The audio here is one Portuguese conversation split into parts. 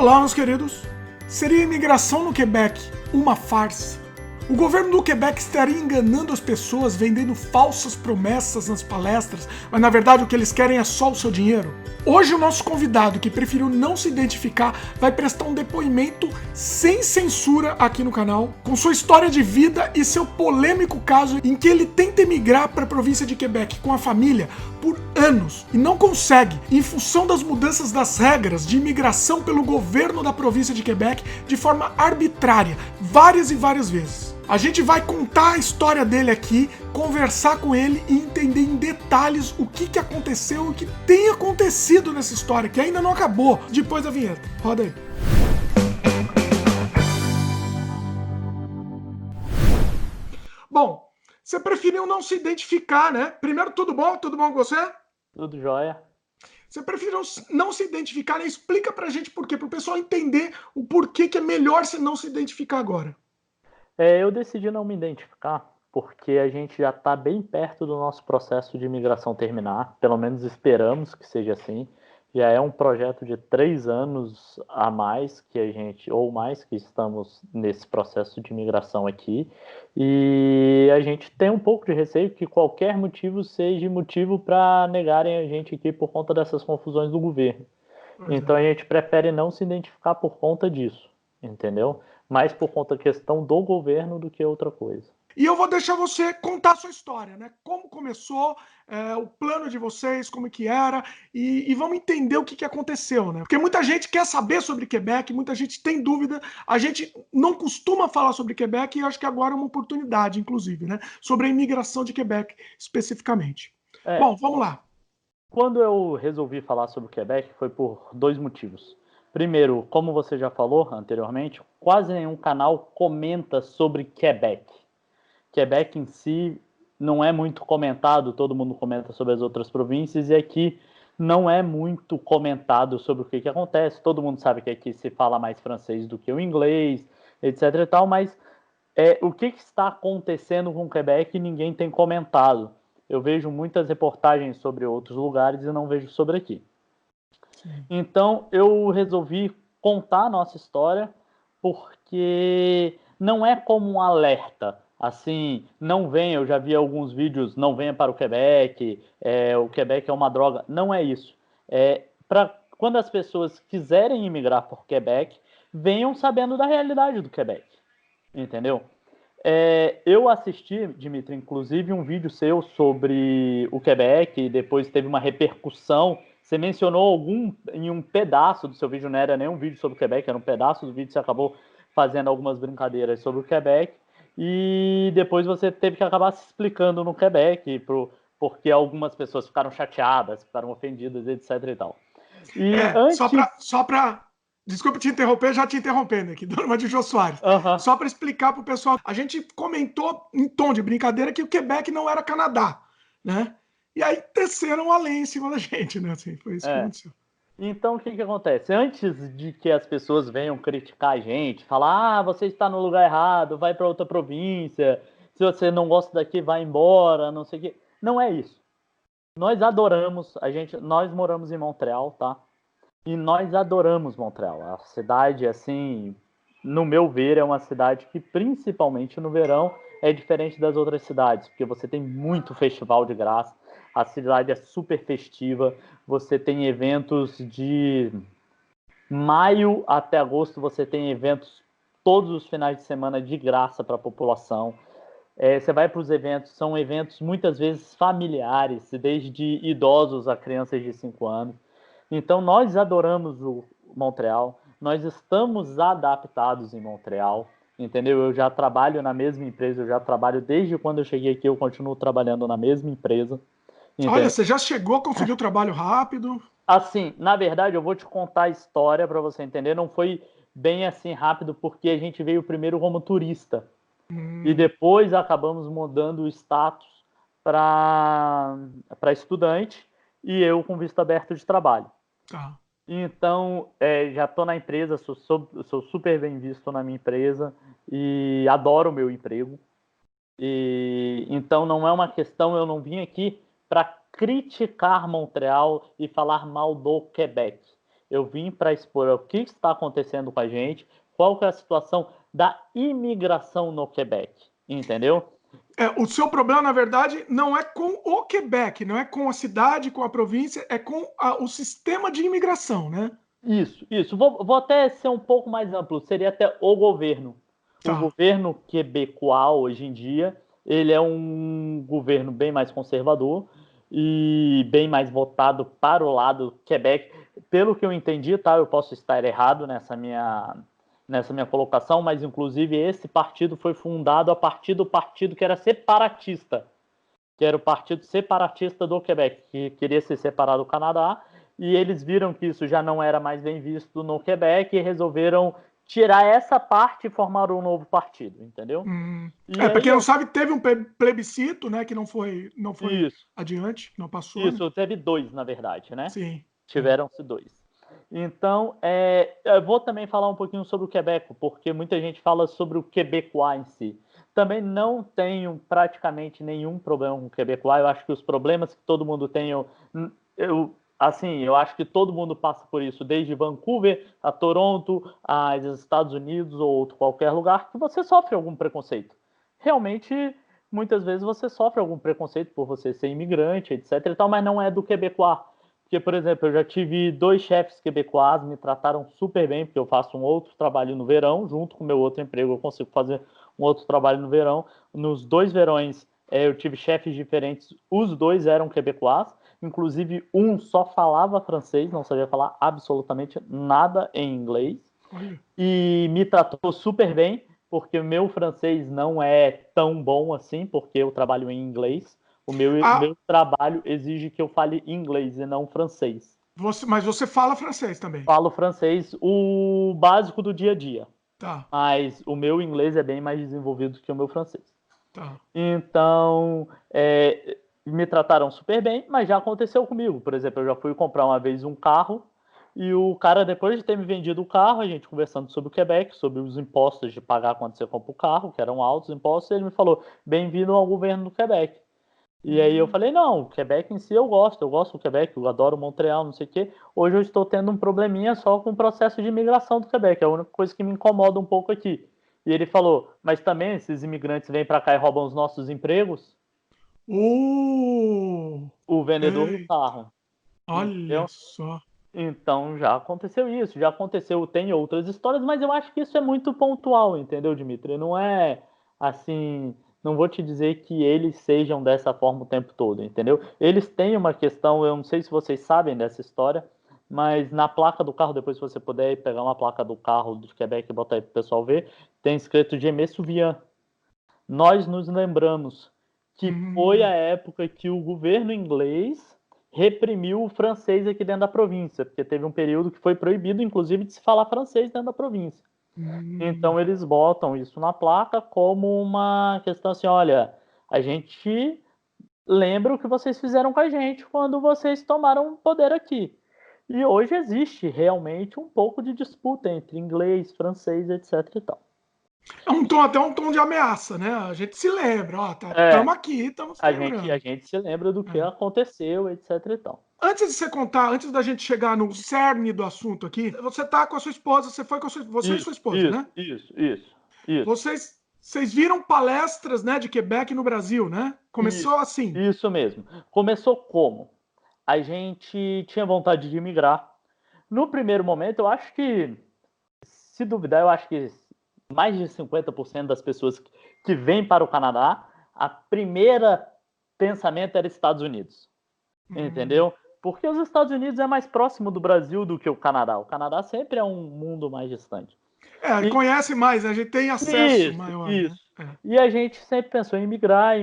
Olá, meus queridos. Seria a imigração no Quebec uma farsa? O governo do Quebec estaria enganando as pessoas, vendendo falsas promessas nas palestras, mas na verdade o que eles querem é só o seu dinheiro? Hoje o nosso convidado, que preferiu não se identificar, vai prestar um depoimento sem censura aqui no canal, com sua história de vida e seu polêmico caso em que ele tenta emigrar para a província de Quebec com a família por anos e não consegue, em função das mudanças das regras de imigração pelo governo da província de Quebec de forma arbitrária, várias e várias vezes. A gente vai contar a história dele aqui, conversar com ele e entender em detalhes o que aconteceu e o que tem acontecido nessa história, que ainda não acabou, depois da vinheta. Roda aí. Bom, você preferiu não se identificar, né? Primeiro, tudo bom? Tudo bom com você? Tudo jóia. Você preferiu não se identificar, né? Explica pra gente por quê, pro pessoal entender o porquê que é melhor você não se identificar agora. Eu decidi não me identificar porque a gente já está bem perto do nosso processo de imigração terminar, pelo menos esperamos que seja assim. Já é um projeto de 3 anos a mais que a gente, ou mais, que estamos nesse processo de imigração aqui, e a gente tem um pouco de receio que qualquer motivo seja motivo para negarem a gente aqui por conta dessas confusões do governo. Então a gente prefere não se identificar por conta disso, entendeu? Mais por conta da questão do governo do que outra coisa. E eu vou deixar você contar a sua história, né? Como começou, o plano de vocês, como que era, e vamos entender o que aconteceu, né? Porque muita gente quer saber sobre Quebec, muita gente tem dúvida, a gente não costuma falar sobre Quebec e acho que agora é uma oportunidade, inclusive, né? Sobre a imigração de Quebec, especificamente. Bom, vamos lá. Quando eu resolvi falar sobre o Quebec foi por 2 motivos. Primeiro, como você já falou anteriormente, quase nenhum canal comenta sobre Quebec. Quebec em si não é muito comentado, todo mundo comenta sobre as outras províncias, e aqui não é muito comentado sobre o que acontece. Todo mundo sabe que aqui se fala mais francês do que o inglês, etc e tal, mas o que está acontecendo com o Quebec ninguém tem comentado. Eu vejo muitas reportagens sobre outros lugares e não vejo sobre aqui. Sim. Então eu resolvi contar a nossa história porque não é como um alerta. Assim, não venha, eu já vi alguns vídeos, não venha para o Quebec, o Quebec é uma droga. Não é isso. Para quando as pessoas quiserem imigrar por Quebec, venham sabendo da realidade do Quebec. Entendeu? Eu assisti, Dimitri, inclusive um vídeo seu sobre o Quebec e depois teve uma repercussão. Você mencionou em um pedaço do seu vídeo, não era nem um vídeo sobre o Quebec, era um pedaço do vídeo, você acabou fazendo algumas brincadeiras sobre o Quebec e depois você teve que acabar se explicando no Quebec, porque algumas pessoas ficaram chateadas, ficaram ofendidas, etc e tal. E antes... Só para desculpa te interromper, já te interrompendo aqui, Dona de Jô Soares. Só para explicar para o pessoal, a gente comentou em tom de brincadeira que o Quebec não era Canadá, né? E aí desceram a lei em cima da gente, né? Assim, foi isso que aconteceu. Então, o que acontece? Antes de que as pessoas venham criticar a gente, falar, você está no lugar errado, vai para outra província, se você não gosta daqui, vai embora, não sei o quê. Não é isso. Nós adoramos, nós moramos em Montreal, tá? E nós adoramos Montreal. A cidade, assim, no meu ver, é uma cidade que, principalmente no verão, é diferente das outras cidades, porque você tem muito festival de graça, a cidade é super festiva, você tem eventos de maio até agosto, você tem eventos todos os finais de semana de graça para a população. Você vai para os eventos, são eventos muitas vezes familiares, desde idosos a crianças de 5 anos. Então nós adoramos o Montreal, nós estamos adaptados em Montreal, entendeu? Eu já trabalho na mesma empresa, eu já trabalho desde quando eu cheguei aqui, eu continuo trabalhando na mesma empresa. Olha, Entendeu? você já chegou, conseguiu trabalho rápido? Assim, na verdade, eu vou te contar a história para você entender. Não foi bem assim rápido, porque a gente veio primeiro como turista e depois acabamos mudando o status para estudante e eu com visto aberto de trabalho. Tá. Então, já estou na empresa, sou super bem visto na minha empresa e adoro o meu emprego. E então não é uma questão, eu não vim aqui para criticar Montreal e falar mal do Quebec. eu vim para expor o que está acontecendo com a gente, qual que é a situação da imigração no Quebec, entendeu? O seu problema, na verdade, não é com o Quebec, não é com a cidade, com a província, é com o sistema de imigração, né? Isso. Vou até ser um pouco mais amplo, seria até o governo. O Tá. governo quebecois, hoje em dia, ele é um governo bem mais conservador e bem mais voltado para o lado Quebec. Pelo que eu entendi, tá? Eu posso estar errado nessa minha colocação, mas inclusive esse partido foi fundado a partir do partido que era separatista, que era o Partido Separatista do Quebec, que queria se separar do Canadá, e eles viram que isso já não era mais bem visto no Quebec e resolveram tirar essa parte e formar um novo partido, entendeu? E Pra aí quem não sabe, teve um plebiscito, né, que não foi isso, adiante, não passou, né? teve 2, na verdade, né? Sim. Tiveram-se 2. Então, eu vou também falar um pouquinho sobre o Quebec, porque muita gente fala sobre o quebecois em si. Também não tenho praticamente nenhum problema com o quebecois. Eu acho que os problemas que todo mundo tem, eu acho que todo mundo passa por isso, desde Vancouver a Toronto, aos Estados Unidos ou qualquer lugar, que você sofre algum preconceito. Realmente, muitas vezes você sofre algum preconceito por você ser imigrante, etc. e tal, mas não é do quebecois. Porque, por exemplo, eu já tive 2 chefes quebecois, me trataram super bem, porque eu faço um outro trabalho no verão, junto com o meu outro emprego, eu consigo fazer um outro trabalho no verão. Nos 2 verões, eu tive chefes diferentes, os 2 eram quebecois, inclusive um só falava francês, não sabia falar absolutamente nada em inglês, e me tratou super bem, porque o meu francês não é tão bom assim, porque eu trabalho em inglês. O meu trabalho exige que eu fale inglês e não francês. Mas você fala francês também? Falo francês, o básico do dia a dia. Tá. Mas o meu inglês é bem mais desenvolvido que o meu francês. Tá. Então, me trataram super bem, mas já aconteceu comigo. Por exemplo, eu já fui comprar uma vez um carro e o cara, depois de ter me vendido o carro, a gente conversando sobre o Quebec, sobre os impostos de pagar quando você compra o carro, que eram altos impostos, ele me falou: bem-vindo ao governo do Quebec. E aí eu falei, não, o Quebec em si eu gosto do Quebec, eu adoro Montreal, não sei o quê. Hoje eu estou tendo um probleminha só com o processo de imigração do Quebec, é a única coisa que me incomoda um pouco aqui. E ele falou, mas também esses imigrantes vêm para cá e roubam os nossos empregos? O vendedor do Ei, carro, olha entendeu? só. Então já aconteceu isso, já aconteceu, tem outras histórias, mas eu acho que isso é muito pontual, entendeu, Dimitri? Não é assim, não vou te dizer que eles sejam dessa forma o tempo todo, entendeu? Eles têm uma questão, eu não sei se vocês sabem dessa história, mas na placa do carro, depois se você puder pegar uma placa do carro de Quebec e botar aí para o pessoal ver, tem escrito Jaime Souvian. Nós nos lembramos que foi a época que o governo inglês reprimiu o francês aqui dentro da província, porque teve um período que foi proibido, inclusive, de se falar francês dentro da província. Então eles botam isso na placa como uma questão assim, olha, a gente lembra o que vocês fizeram com a gente quando vocês tomaram poder aqui. E hoje existe realmente um pouco de disputa entre inglês, francês, etc e tal. É um tom, até um tom de ameaça, né? A gente se lembra, ó, estamos aqui, estamos se A lembrando. gente se lembra do que aconteceu, etc e tal. Antes de você contar, antes da gente chegar no cerne do assunto aqui, você tá com a sua esposa, você foi com você e sua esposa, né? Isso. Vocês viram palestras, né, de Quebec no Brasil, né? Começou assim. Isso mesmo. Começou como? A gente tinha vontade de migrar. No primeiro momento, eu acho que, se duvidar, eu acho que mais de 50% das pessoas que vêm para o Canadá, a primeira pensamento era Estados Unidos. Entendeu? Porque os Estados Unidos é mais próximo do Brasil do que o Canadá. O Canadá sempre é um mundo mais distante. Conhece mais, né? A gente tem acesso maior. Isso. Né? E a gente sempre pensou em migrar,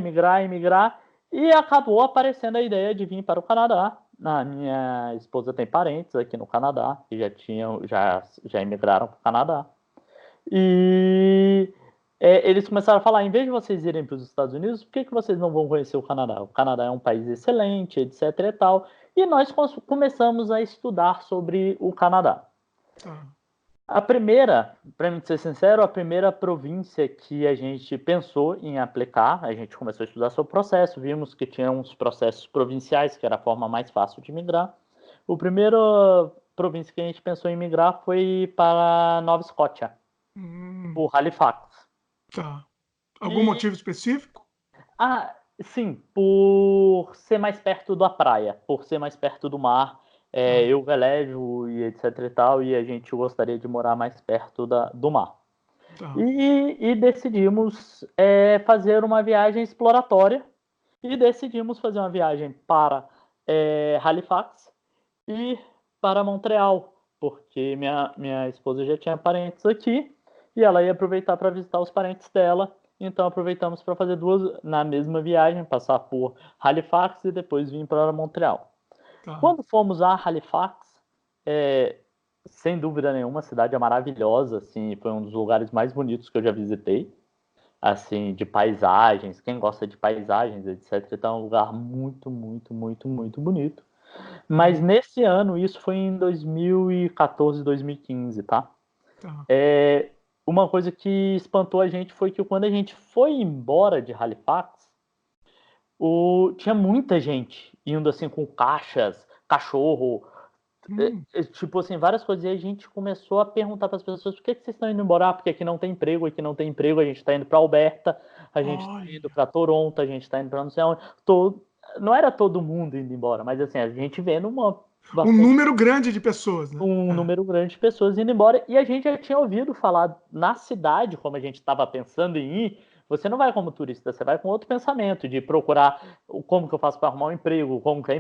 e acabou aparecendo a ideia de vir para o Canadá. A minha esposa tem parentes aqui no Canadá, que já imigraram para o Canadá. E eles começaram a falar, em vez de vocês irem para os Estados Unidos, por que vocês não vão conhecer o Canadá? O Canadá é um país excelente, etc e tal. E nós começamos a estudar sobre o Canadá. A primeira, para mim ser sincero, a primeira província que a gente pensou em aplicar, a gente começou a estudar sobre o processo, vimos que tinha uns processos provinciais, que era a forma mais fácil de migrar. O primeiro província que a gente pensou em migrar foi para Nova Escócia, por Halifax. Tá. Algum E, motivo específico? sim, por ser mais perto da praia, por ser mais perto do mar. Eu velejo e etc e tal, e a gente gostaria de morar mais perto do mar. Tá. E decidimos fazer uma viagem exploratória, e decidimos fazer uma viagem para Halifax e para Montreal, porque minha esposa já tinha parentes aqui e ela ia aproveitar para visitar os parentes dela. Então aproveitamos para fazer duas na mesma viagem, passar por Halifax e depois vir para Montreal. Tá. Quando fomos a Halifax, sem dúvida nenhuma, a cidade é maravilhosa, assim, foi um dos lugares mais bonitos que eu já visitei, assim, de paisagens, quem gosta de paisagens, etc. Então é um lugar muito, muito, muito, muito bonito. Mas nesse ano, isso foi em 2014, 2015, tá? Tá. Uma coisa que espantou a gente foi que quando a gente foi embora de Halifax, tinha muita gente indo assim com caixas, cachorro, tipo assim, várias coisas. E a gente começou a perguntar para as pessoas: por que vocês estão indo embora? Porque aqui não tem emprego, aqui não tem emprego. A gente está indo para Alberta, a gente está indo Olha. para Toronto, a gente está indo para não sei onde. Não era todo mundo indo embora, mas assim, a gente vendo Um bastante número grande de pessoas, né? um número grande de pessoas indo embora. E a gente já tinha ouvido falar na cidade, como a gente estava pensando em ir. Você não vai como turista, você vai com outro pensamento de procurar como que eu faço para arrumar um emprego, como que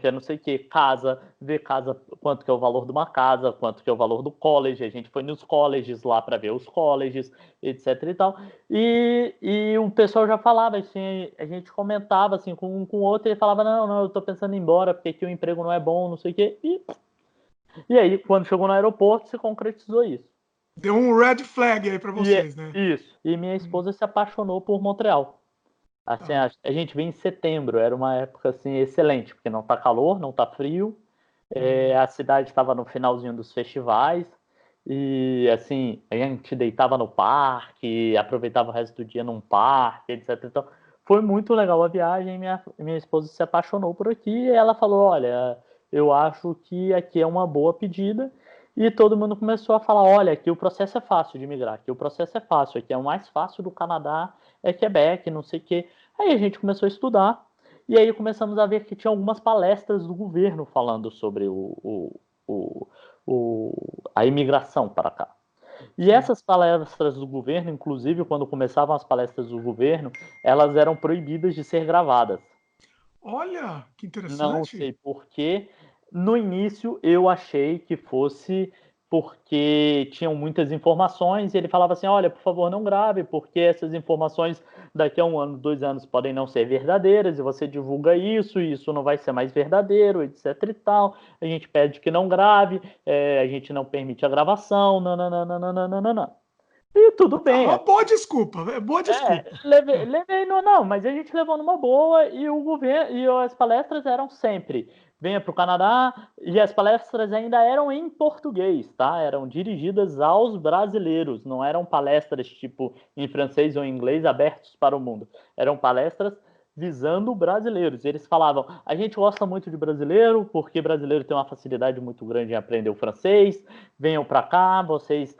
é não sei o que, casa, ver casa, quanto que é o valor de uma casa, quanto que é o valor do college. A gente foi nos colleges lá para ver os colleges, etc e tal. E o pessoal já falava assim, a gente comentava assim com um com o outro, e ele falava: não, eu tô pensando em ir embora porque aqui o emprego não é bom, não sei o que. E aí, quando chegou no aeroporto, se concretizou isso. Deu um red flag aí pra vocês, né? Isso. E minha esposa se apaixonou por Montreal. Assim, Tá. a gente veio em setembro, era uma época assim excelente, porque não tá calor, não tá frio. A cidade estava no finalzinho dos festivais. E assim, a gente deitava no parque, aproveitava o resto do dia num parque, etc. Então, foi muito legal a viagem. Minha esposa se apaixonou por aqui e ela falou: olha, eu acho que aqui é uma boa pedida. E todo mundo começou a falar: olha, aqui o processo é fácil de migrar, aqui o processo é fácil, aqui é o mais fácil do Canadá, é Quebec, não sei o quê. Aí a gente começou a estudar. E aí começamos a ver que tinha algumas palestras do governo falando sobre a imigração para cá. E essas palestras do governo, inclusive, quando começavam as palestras do governo, elas eram proibidas de ser gravadas. Olha, que Não interessante. sei por quê. No início eu achei que fosse porque tinham muitas informações e ele falava assim: olha, por favor, não grave, porque essas informações daqui a 1 ano, 2 anos podem não ser verdadeiras e você divulga isso e isso não vai ser mais verdadeiro, etc e tal. A gente pede que não grave, a gente não permite a gravação, nananana. E tudo Tá, bem, uma boa desculpa, é boa desculpa. levei não, mas a gente levou numa boa e o governo e as palestras eram sempre venha para o Canadá e as palestras ainda eram em português, tá? Eram dirigidas aos brasileiros, não eram palestras tipo em francês ou em inglês abertos para o mundo. Eram palestras visando brasileiros. Eles falavam: a gente gosta muito de brasileiro porque brasileiro tem uma facilidade muito grande em aprender o francês. Venham para cá, vocês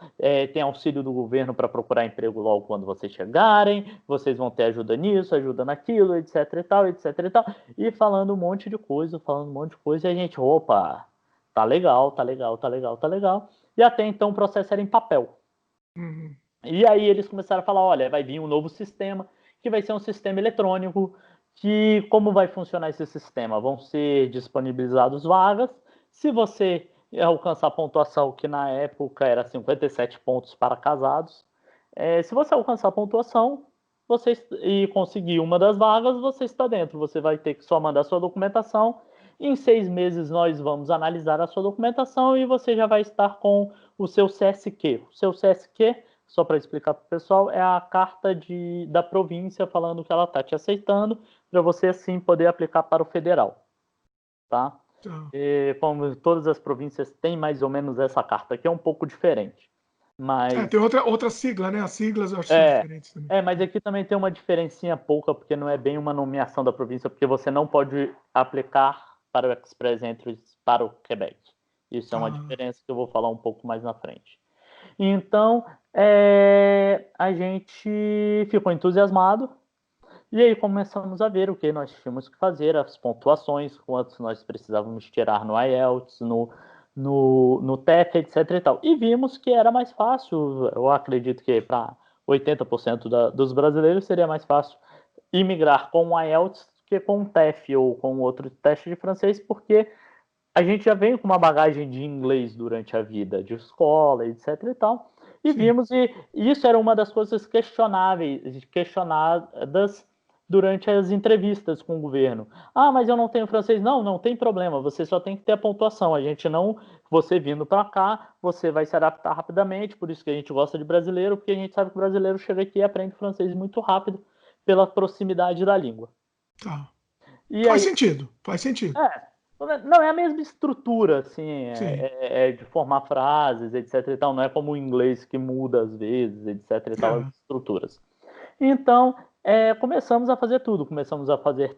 têm auxílio do governo para procurar emprego logo quando vocês chegarem, vocês vão ter ajuda nisso, ajuda naquilo, etc e tal, etc e tal. E falando um monte de coisa, e a gente, opa, tá legal, tá legal, tá legal, tá legal. E até então o processo era em papel. Uhum. E aí eles começaram a falar: olha, vai vir um novo sistema, que vai ser um sistema eletrônico, que como vai funcionar esse sistema? Vão ser disponibilizadas vagas. Se você alcançar a pontuação, que na época era 57 pontos para casados, se você alcançar a pontuação e conseguir uma das vagas, você está dentro. Você vai ter que só mandar sua documentação. Em 6 meses nós vamos analisar a sua documentação e você já vai estar com o seu CSQ. O seu CSQ, só para explicar para o pessoal, é a carta da província falando que ela está te aceitando para você assim poder aplicar para o federal, tá? Tá. E, como todas as províncias têm mais ou menos essa carta, que é um pouco diferente, mas Tem outra sigla, né? As siglas eu acho que são diferentes também. mas aqui também tem uma diferencinha pouca, porque não é bem uma nomeação da província, porque você não pode aplicar para o Express Entry para o Quebec. Isso é uma Ah, diferença que eu vou falar um pouco mais na frente. Então, a gente ficou entusiasmado e aí começamos a ver o que nós tínhamos que fazer, as pontuações, quantos nós precisávamos tirar no IELTS, no TEF, etc. e tal. E vimos que era mais fácil, eu acredito que para 80% dos brasileiros seria mais fácil imigrar com o IELTS que com o TEF ou com outro teste de francês, porque a gente já vem com uma bagagem de inglês durante a vida, de escola, etc e tal, e sim. vimos, e isso era uma das coisas questionadas durante as entrevistas com o governo. Ah, mas eu não tenho francês. Não, não tem problema, você só tem que ter a pontuação. A gente não, você vindo para cá, você vai se adaptar rapidamente, por isso que a gente gosta de brasileiro, porque a gente sabe que o brasileiro chega aqui e aprende francês muito rápido pela proximidade da língua. Tá. E Faz aí, sentido, faz sentido. não é a mesma estrutura, assim, Sim. de formar frases, etc e tal, não é como o inglês que muda às vezes, etc e tal, as É. estruturas. Então, começamos a fazer tudo, começamos a fazer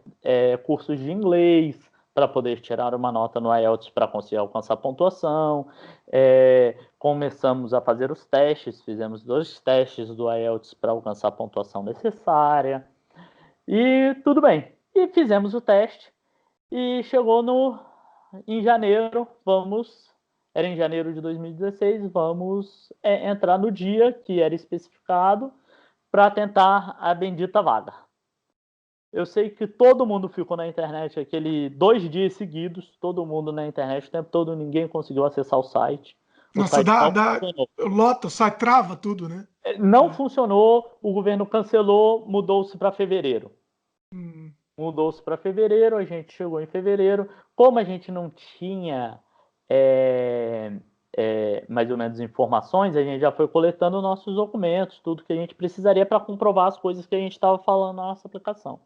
cursos de inglês para poder tirar uma nota no IELTS para conseguir alcançar a pontuação, começamos a fazer os testes, fizemos 2 testes do IELTS para alcançar a pontuação necessária, e tudo bem. E fizemos o teste, e chegou em janeiro, era em janeiro de 2016, vamos entrar no dia que era especificado para tentar a bendita vaga. Eu sei que todo mundo ficou na internet aquele 2 dias seguidos, todo mundo na internet, o tempo todo ninguém conseguiu acessar o site. O Nossa, site não funcionou. lota, sai, trava tudo, né? Não É. funcionou, o governo cancelou, mudou-se para fevereiro. Hum, Mudou-se para fevereiro, a gente chegou em fevereiro. Como a gente não tinha mais ou menos informações, a gente já foi coletando nossos documentos, tudo que a gente precisaria para comprovar as coisas que a gente estava falando na nossa aplicação.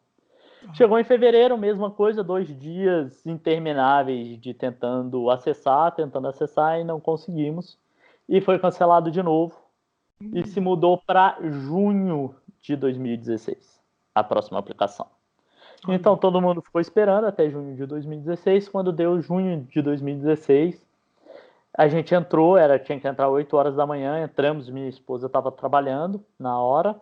tá. Chegou em fevereiro, mesma coisa, 2 dias intermináveis de tentando acessar e não conseguimos. E foi cancelado de novo e se mudou para junho de 2016, a próxima aplicação. Então Olha. todo mundo ficou esperando até junho de 2016. Quando deu junho de 2016, a gente entrou, tinha que entrar 8 horas da manhã, entramos, minha esposa estava trabalhando na hora,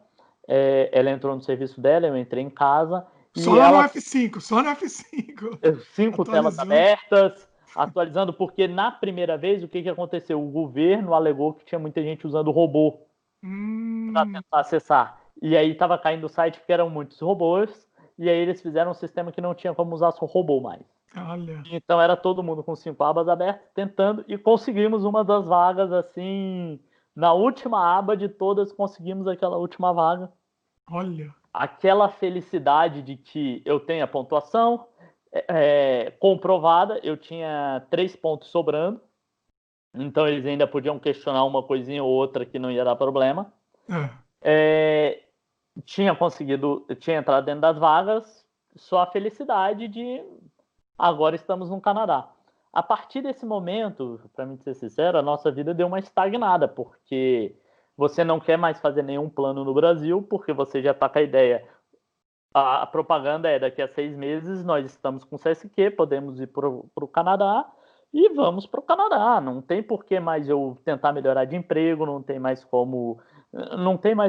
ela entrou no serviço dela, eu entrei em casa, Só e lá no ela, F5, só no F5. 5 telas Atualizando. abertas, atualizando, porque na primeira vez, o que aconteceu? O governo alegou que tinha muita gente usando robô para Hum, tentar acessar. E aí estava caindo o site porque eram muitos robôs, e aí eles fizeram um sistema que não tinha como usar só robô mais. olha. Então era todo mundo com 5 abas abertas, tentando, e conseguimos uma das vagas, assim, na última aba de todas, conseguimos aquela última vaga. Olha. Aquela felicidade de que eu tenho a pontuação comprovada, eu tinha 3 pontos sobrando, então eles ainda podiam questionar uma coisinha ou outra que não ia dar problema. É. Tinha entrado dentro das vagas, só a felicidade de agora estamos no Canadá. A partir desse momento, para mim ser sincero, a nossa vida deu uma estagnada, porque você não quer mais fazer nenhum plano no Brasil, porque você já está com a ideia. A propaganda é daqui a 6 meses nós estamos com CSQ, podemos ir para o Canadá e vamos para o Canadá. Não tem por que mais eu tentar melhorar de emprego, não tem mais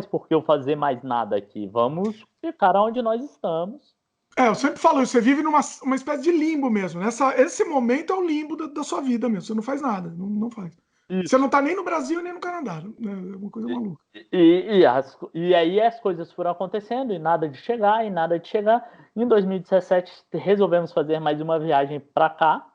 por que eu fazer mais nada aqui. Vamos ficar onde nós estamos. Eu sempre falo isso, você vive numa uma espécie de limbo mesmo. Esse momento é o limbo da sua vida mesmo. Você não faz nada, não faz. Você não Isso. tá nem no Brasil nem no Canadá. É uma coisa maluca. E aí as coisas foram acontecendo e nada de chegar, e nada de chegar. Em 2017 resolvemos fazer mais uma viagem para cá,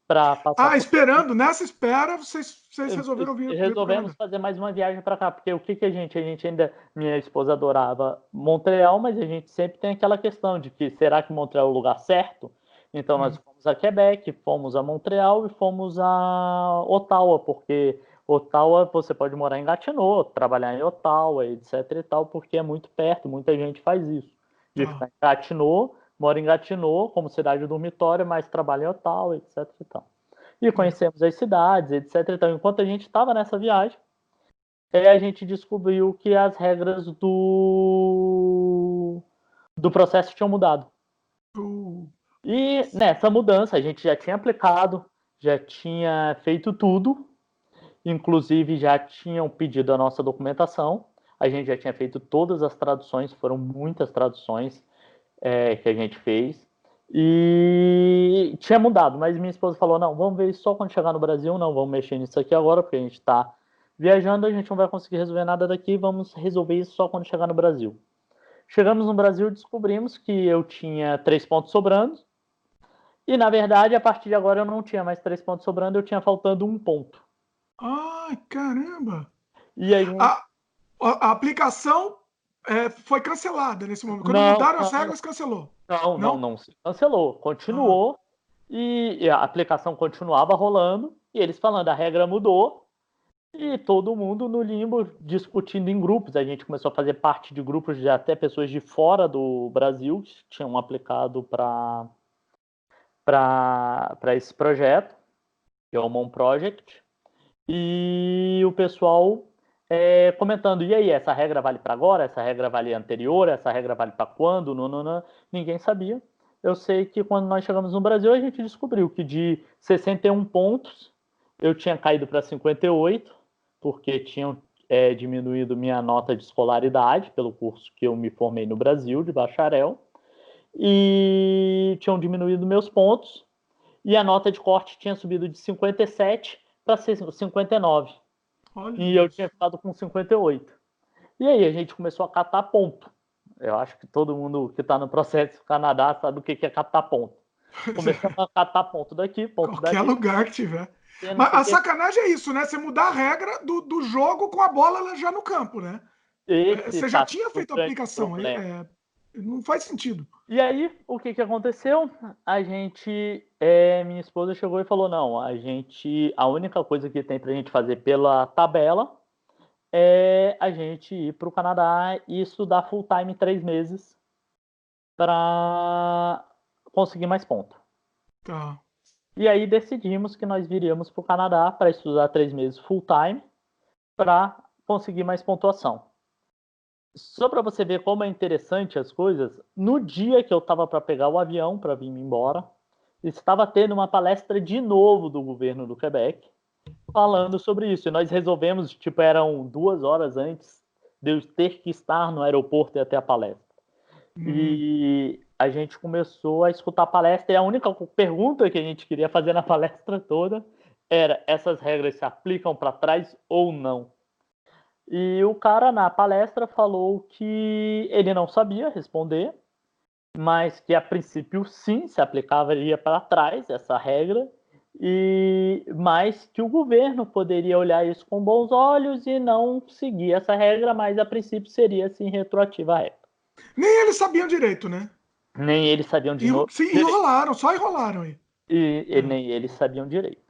para passar Ah, por. esperando, nessa espera, vocês resolveram vir pro Resolvemos Canadá. fazer mais uma viagem para cá, porque o que a gente ainda, minha esposa adorava Montreal, mas a gente sempre tem aquela questão de que será que Montreal é o lugar certo? Então nós Hum. fomos a Quebec, fomos a Montreal e fomos a Ottawa, porque Ottawa você pode morar em Gatineau, trabalhar em Ottawa, etc e tal, porque é muito perto, muita gente faz isso, de Tá. ficar em Gatineau, mora em Gatineau como cidade dormitória, mas trabalha em Ottawa, etc e tal. E conhecemos as cidades, etc. Então, enquanto a gente estava nessa viagem, a gente descobriu que as regras do processo tinham mudado. Uh, E nessa mudança, a gente já tinha aplicado, já tinha feito tudo, inclusive já tinham pedido a nossa documentação, a gente já tinha feito todas as traduções, foram muitas traduções que a gente fez, e tinha mudado, mas minha esposa falou, não, vamos ver isso só quando chegar no Brasil, não vamos mexer nisso aqui agora, porque a gente está viajando, a gente não vai conseguir resolver nada daqui, vamos resolver isso só quando chegar no Brasil. Chegamos no Brasil, descobrimos que eu tinha 3 pontos sobrando, e na verdade, a partir de agora eu não tinha mais 3 pontos sobrando, eu tinha faltando 1 ponto. Ai, caramba! E a gente... A aplicação foi cancelada nesse momento. Quando Não, mudaram as regras, cancelou. não se cancelou. Continuou e a aplicação continuava rolando e eles falando, a regra mudou e todo mundo no limbo discutindo em grupos. A gente começou a fazer parte de grupos de até pessoas de fora do Brasil que tinham aplicado para esse projeto, que é o Mon Project, e o pessoal comentando, e aí, essa regra vale para agora? Essa regra vale anterior? Essa regra vale para quando? Não. Ninguém sabia. Eu sei que quando nós chegamos no Brasil, a gente descobriu que de 61 pontos, eu tinha caído para 58, porque tinham diminuído minha nota de escolaridade pelo curso que eu me formei no Brasil, de bacharel, e tinham diminuído meus pontos, e a nota de corte tinha subido de 57 para 59. Olha E eu isso. tinha ficado com 58. E aí a gente começou a catar ponto. Eu acho que todo mundo que está no processo do Canadá sabe o que é catar ponto. Começamos a catar ponto daqui, ponto Qualquer daqui. lugar que tiver. Mas a sacanagem é isso, né? Você mudar a regra do jogo com a bola já no campo, né? Esse Você já tá tinha o feito a grande aplicação. problema. Não faz sentido. E aí, o que aconteceu? A gente, minha esposa chegou e falou, não, a única coisa que tem pra gente fazer pela tabela é a gente ir para o Canadá e estudar full time 3 meses para conseguir mais pontos. Tá. E aí decidimos que nós viríamos para o Canadá para estudar 3 meses full time para conseguir mais pontuação. Só para você ver como é interessante as coisas, no dia que eu estava para pegar o avião para vir embora, estava tendo uma palestra de novo do governo do Quebec falando sobre isso. E nós resolvemos, tipo, eram 2 horas antes de eu ter que estar no aeroporto e até a palestra. E a gente começou a escutar a palestra e a única pergunta que a gente queria fazer na palestra toda era: essas regras se aplicam para trás ou não? E o cara na palestra falou que ele não sabia responder, mas que a princípio sim se aplicaria para trás essa regra, mas que o governo poderia olhar isso com bons olhos e não seguir essa regra, mas a princípio seria sim retroativa a regra. Nem eles sabiam direito, né? Nem eles sabiam de novo. Sim, enrolaram, só enrolaram aí. Nem eles sabiam direito.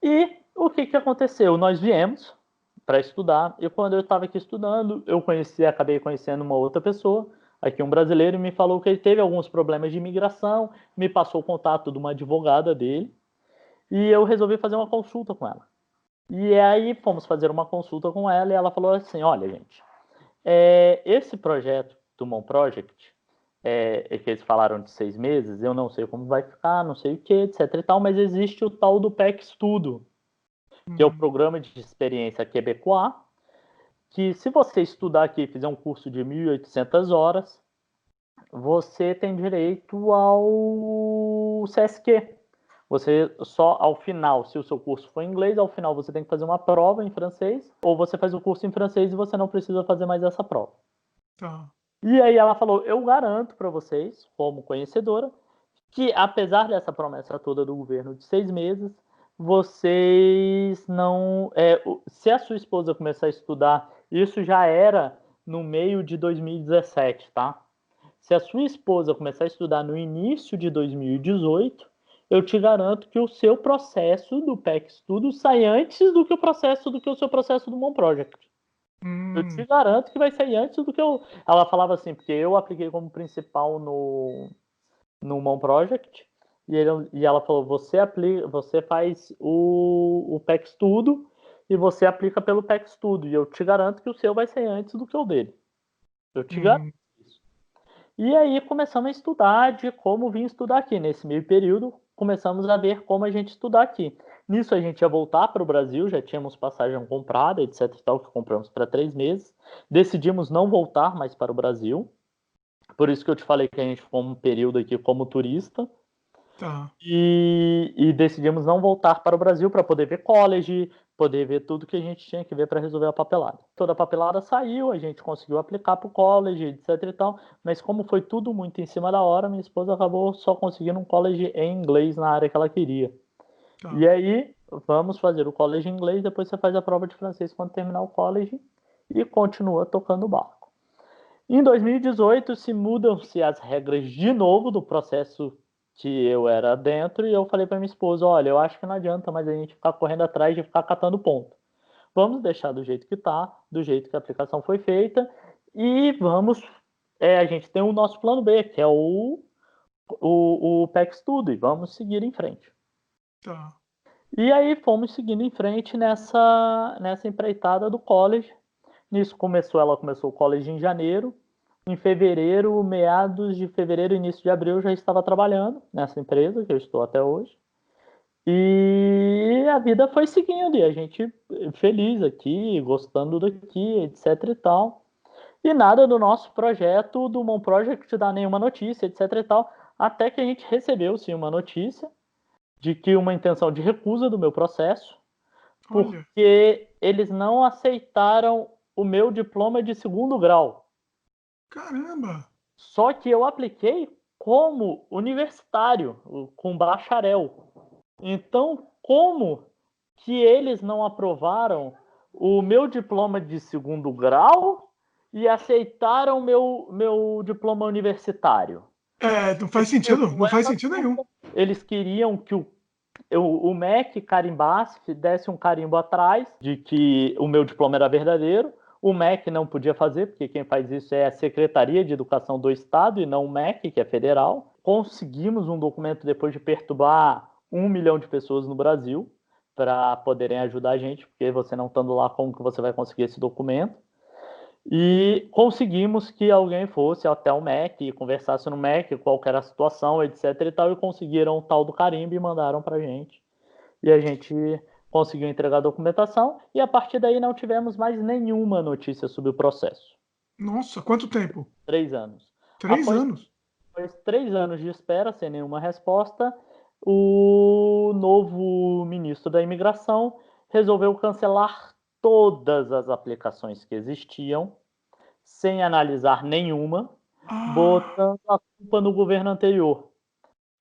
E o que aconteceu? Nós viemos para estudar, e quando eu estava aqui estudando, acabei conhecendo uma outra pessoa, aqui um brasileiro, e me falou que ele teve alguns problemas de imigração, me passou o contato de uma advogada dele, e eu resolvi fazer uma consulta com ela. E aí fomos fazer uma consulta com ela, e ela falou assim, olha, gente, esse projeto do Mon Project, que eles falaram de 6 meses, eu não sei como vai ficar, não sei o que, etc e tal, mas existe o tal do PEC Estudo, que é o Programa de Experiência Quebecois, que se você estudar aqui e fizer um curso de 1.800 horas, você tem direito ao CSQ. Você só ao final, se o seu curso for em inglês, ao final você tem que fazer uma prova em francês, ou você faz o curso em francês e você não precisa fazer mais essa prova. Tá. E aí ela falou, eu garanto para vocês, como conhecedora, que apesar dessa promessa toda do governo de 6 meses, vocês não... se a sua esposa começar a estudar, isso já era no meio de 2017, tá? Se a sua esposa começar a estudar no início de 2018, eu te garanto que o seu processo do PEC Estudo sai antes do que o seu processo do Mon Project. Eu te garanto que vai sair antes do que eu... Ela falava assim, porque eu apliquei como principal no Mon Project, e ela falou, você faz o PEC Estudo e você aplica pelo PEC Estudo, e eu te garanto que o seu vai sair antes do que o dele. Eu te garanto isso. E aí começamos a estudar de como vir estudar aqui. Nesse meio período, começamos a ver como a gente estudar aqui. Nisso a gente ia voltar para o Brasil, já tínhamos passagem comprada, etc e tal, que compramos para 3 meses. Decidimos não voltar mais para o Brasil, por isso que eu te falei que a gente ficou um período aqui como turista. Tá. E decidimos não voltar para o Brasil para poder ver college, poder ver tudo que a gente tinha que ver para resolver a papelada. Toda a papelada saiu, a gente conseguiu aplicar para o college, etc e tal, mas como foi tudo muito em cima da hora, minha esposa acabou só conseguindo um college em inglês na área que ela queria. Tá. E aí, vamos fazer o college em inglês, depois você faz a prova de francês quando terminar o college e continua tocando o barco. Em 2018, se mudam-se as regras de novo do processo que eu era dentro, e eu falei para minha esposa, olha, eu acho que não adianta mais a gente ficar correndo atrás de ficar catando ponto. Vamos deixar do jeito que está, do jeito que a aplicação foi feita, e vamos, a gente tem o nosso plano B, que é o PEC Studo, e vamos seguir em frente. Tá. E aí fomos seguindo em frente nessa empreitada do college. Nisso ela começou o college em janeiro. Em fevereiro, meados de fevereiro, início de abril, eu já estava trabalhando nessa empresa, que eu estou até hoje. E a vida foi seguindo, e a gente feliz aqui, gostando daqui, etc e tal. E nada do nosso projeto, do Mon Project, dá nenhuma notícia, etc e tal, até que a gente recebeu, sim, uma notícia de que uma intenção de recusa do meu processo, Olha. porque eles não aceitaram o meu diploma de segundo grau. Caramba. Só que eu apliquei como universitário, com bacharel. Então, como que eles não aprovaram o meu diploma de segundo grau e aceitaram meu diploma universitário? Não faz sentido. Não faz sentido nenhum. Eles queriam que o MEC carimbasse, desse um carimbo atrás de que o meu diploma era verdadeiro. O MEC não podia fazer, porque quem faz isso é a Secretaria de Educação do Estado e não o MEC, que é federal. Conseguimos um documento depois de perturbar 1 milhão de pessoas no Brasil para poderem ajudar a gente, porque você não estando lá, como que você vai conseguir esse documento? E conseguimos que alguém fosse até o MEC e conversasse no MEC qual era a situação, etc e tal, e conseguiram o tal do carimbo e mandaram para a gente. E a gente conseguiu entregar a documentação e a partir daí não tivemos mais nenhuma notícia sobre o processo. Nossa, quanto tempo? 3 anos. 3 anos. Após 3 anos de espera, sem nenhuma resposta, o novo ministro da Imigração resolveu cancelar todas as aplicações que existiam, sem analisar nenhuma, botando a culpa no governo anterior.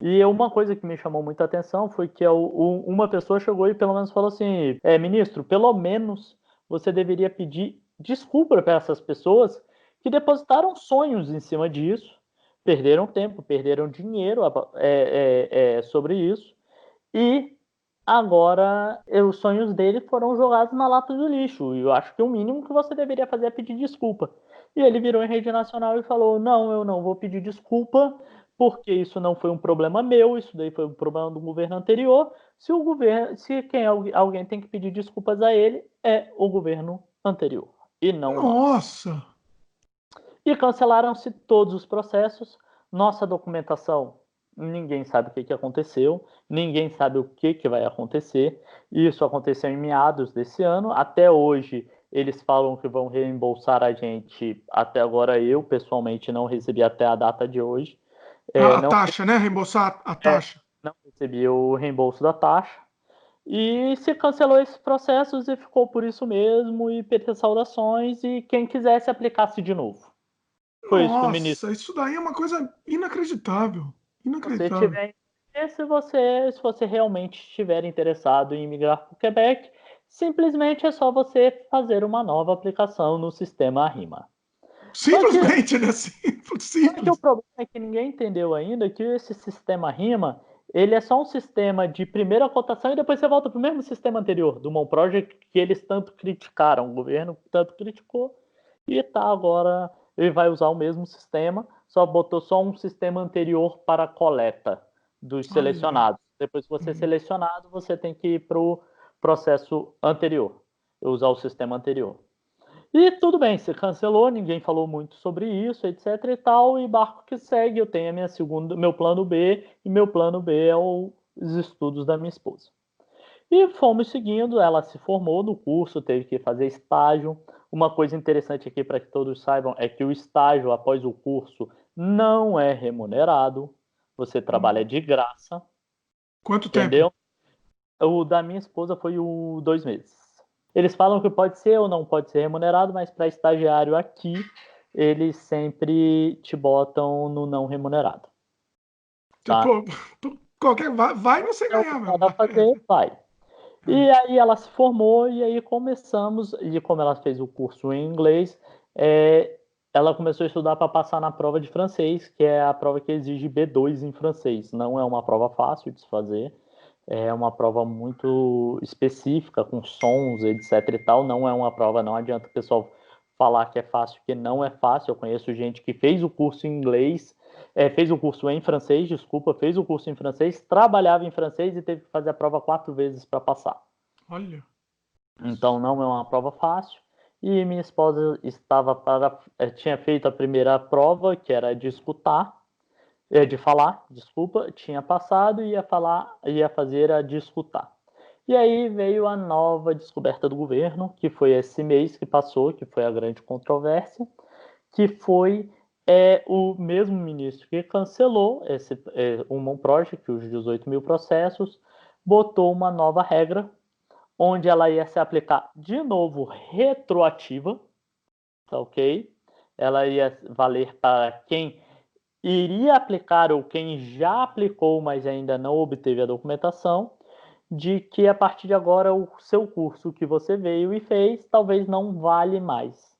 E uma coisa que me chamou muita atenção foi que uma pessoa chegou e pelo menos falou assim, ministro, pelo menos você deveria pedir desculpa para essas pessoas que depositaram sonhos em cima disso, perderam tempo, perderam dinheiro sobre isso, e agora os sonhos dele foram jogados na lata do lixo. E eu acho que o mínimo que você deveria fazer é pedir desculpa. E ele virou em rede nacional e falou, não, eu não vou pedir desculpa, porque isso não foi um problema meu, isso daí foi um problema do governo anterior. Alguém tem que pedir desculpas a ele, é o governo anterior, e não nós. Nossa! E cancelaram-se todos os processos. Nossa documentação, ninguém sabe o que aconteceu, ninguém sabe o que vai acontecer. Isso aconteceu em meados desse ano. Até hoje, eles falam que vão reembolsar a gente. Até agora, eu, pessoalmente, não recebi até a data de hoje. A taxa, né? Reembolsar a taxa. Não recebi o reembolso da taxa. E se cancelou esses processos e ficou por isso mesmo, e PT saudações, e quem quisesse aplicasse de novo. Foi isso que o ministro... Nossa, isso daí é uma coisa inacreditável. Se Inacreditável. você realmente estiver interessado em migrar para o Quebec, simplesmente é só você fazer uma nova aplicação no sistema RIMA. Simplesmente, né? Só que o problema é que ninguém entendeu ainda que esse sistema RIMA, ele é só um sistema de primeira cotação e depois você volta para o mesmo sistema anterior, do Mon Project, que eles tanto criticaram, o governo tanto criticou, e tá agora, ele vai usar o mesmo sistema, só botou só um sistema anterior para a coleta dos selecionados. Depois que você é selecionado, você tem que ir para o processo anterior, usar o sistema anterior. E tudo bem, se cancelou, ninguém falou muito sobre isso, etc e tal, e barco que segue, eu tenho meu plano B, e meu plano B é o os estudos da minha esposa. E fomos seguindo, ela se formou no curso, teve que fazer estágio. Uma coisa interessante aqui para que todos saibam é que o estágio após o curso não é remunerado, você trabalha de graça, Quanto tempo? entendeu? O da minha esposa foi o 2 meses. Eles falam que pode ser ou não pode ser remunerado, mas para estagiário aqui, eles sempre te botam no não remunerado, tá? Pô, qualquer vai você É o que ganhar mesmo. dá para fazer, vai. E aí ela se formou e aí começamos, e como ela fez o curso em inglês, ela começou a estudar para passar na prova de francês, que é a prova que exige B2 em francês. Não é uma prova fácil de se fazer, é uma prova muito específica, com sons, etc e tal. Não é uma prova, não adianta o pessoal falar que é fácil, que não é fácil. Eu conheço gente que fez o curso em inglês, fez o curso em francês, desculpa, fez o curso em francês, trabalhava em francês e teve que fazer a prova 4 vezes para passar. Olha. Então não é uma prova fácil. E minha esposa tinha feito a primeira prova, que era de escutar, de falar, desculpa, tinha passado e ia fazer a de escutar. E aí veio a nova descoberta do governo, que foi esse mês que passou, que foi a grande controvérsia, que foi o mesmo ministro que cancelou esse Human Project, os 18 mil processos, botou uma nova regra, onde ela ia se aplicar de novo retroativa, tá ok? Ela ia valer para quem iria aplicar ou quem já aplicou, mas ainda não obteve a documentação, de que a partir de agora o seu curso que você veio e fez talvez não vale mais,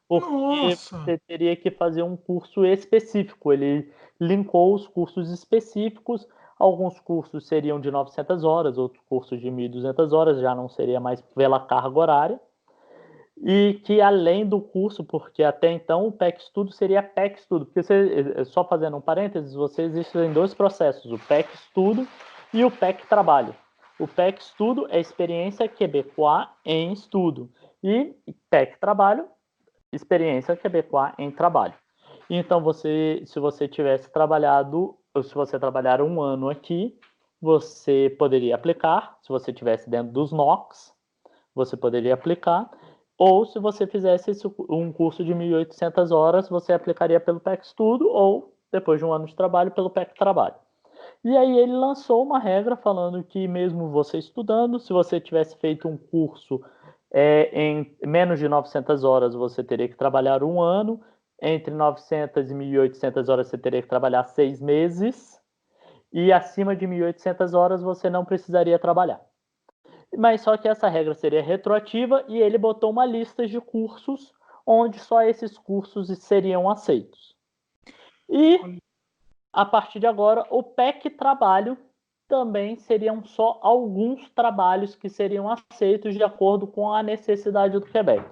porque Nossa. você teria que fazer um curso específico. Ele linkou os cursos específicos. Alguns cursos seriam de 900 horas, outros cursos de 1.200 horas, já não seria mais pela carga horária. E que além do curso, porque até então o PEC Estudo seria PEC Estudo, porque só fazendo um parênteses, você existem dois processos, o PEC Estudo e o PEC Trabalho. O PEC Estudo é experiência quebecois em estudo e PEC Trabalho, experiência quebecois em trabalho. Então, se você tivesse trabalhado, ou se você trabalhar um ano aqui, você poderia aplicar, se você tivesse dentro dos NOCs, você poderia aplicar, ou se você fizesse um curso de 1.800 horas, você aplicaria pelo PEC Estudo, ou depois de um ano de trabalho, pelo PEC Trabalho. E aí ele lançou uma regra falando que mesmo você estudando, se você tivesse feito um curso em menos de 900 horas, você teria que trabalhar um ano, entre 900 e 1.800 horas você teria que trabalhar 6 meses, e acima de 1.800 horas você não precisaria trabalhar. Mas só que essa regra seria retroativa e ele botou uma lista de cursos onde só esses cursos seriam aceitos. E a partir de agora, o PEC Trabalho também seriam só alguns trabalhos que seriam aceitos de acordo com a necessidade do Quebec.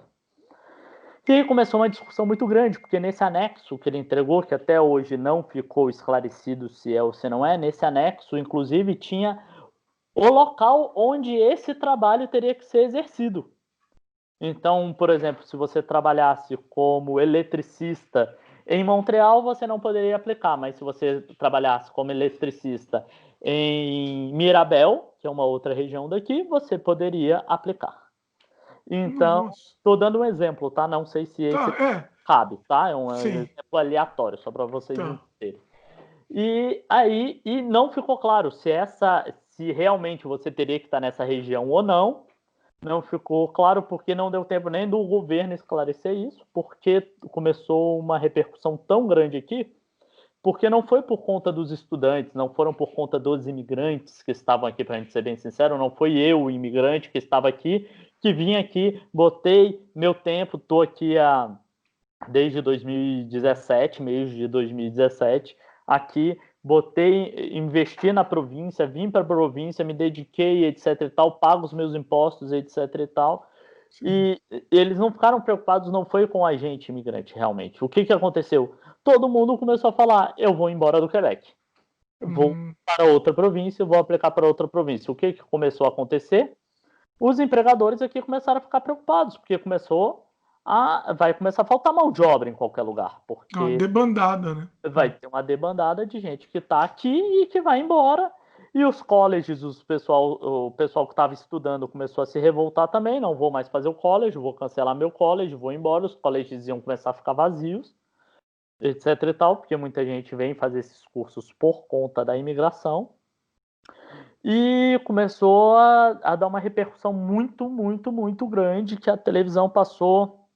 E aí começou uma discussão muito grande, porque nesse anexo que ele entregou, que até hoje não ficou esclarecido se é ou se não é, nesse anexo, inclusive, tinha o local onde esse trabalho teria que ser exercido. Então, por exemplo, se você trabalhasse como eletricista em Montreal, você não poderia aplicar, mas se você trabalhasse como eletricista em Mirabel, que é uma outra região daqui, você poderia aplicar. Então, Nossa. estou dando um exemplo, tá? Não sei se esse Tá, cabe, tá? É um sim, exemplo aleatório, só para vocês tá. entenderem. E aí, não ficou claro se realmente você teria que estar nessa região ou não. Não ficou claro porque não deu tempo nem do governo esclarecer isso, porque começou uma repercussão tão grande aqui, porque não foi por conta dos estudantes, não foram por conta dos imigrantes que estavam aqui, para a gente ser bem sincero, não foi eu, o imigrante que estava aqui, que vim aqui, botei meu tempo, estou aqui desde 2017, mês de 2017, aqui, investi na província, vim para a província, me dediquei, etc e tal, pago os meus impostos, etc e tal, e eles não ficaram preocupados, não foi com a gente, imigrante, realmente. O que aconteceu? Todo mundo começou a falar, eu vou embora do Quebec, vou Hum, para outra província, vou aplicar para outra província. O que começou a acontecer? Os empregadores aqui começaram a ficar preocupados, porque vai começar a faltar mão de obra em qualquer lugar, ó, porque debandada, né? vai ter uma debandada de gente que está aqui e que vai embora. E os colleges, o pessoal que estava estudando começou a se revoltar também, não vou mais fazer o college, vou cancelar meu college, vou embora, os colleges iam começar a ficar vazios, etc e tal, porque muita gente vem fazer esses cursos por conta da imigração. E começou a dar uma repercussão muito, muito, muito grande, que a televisão passou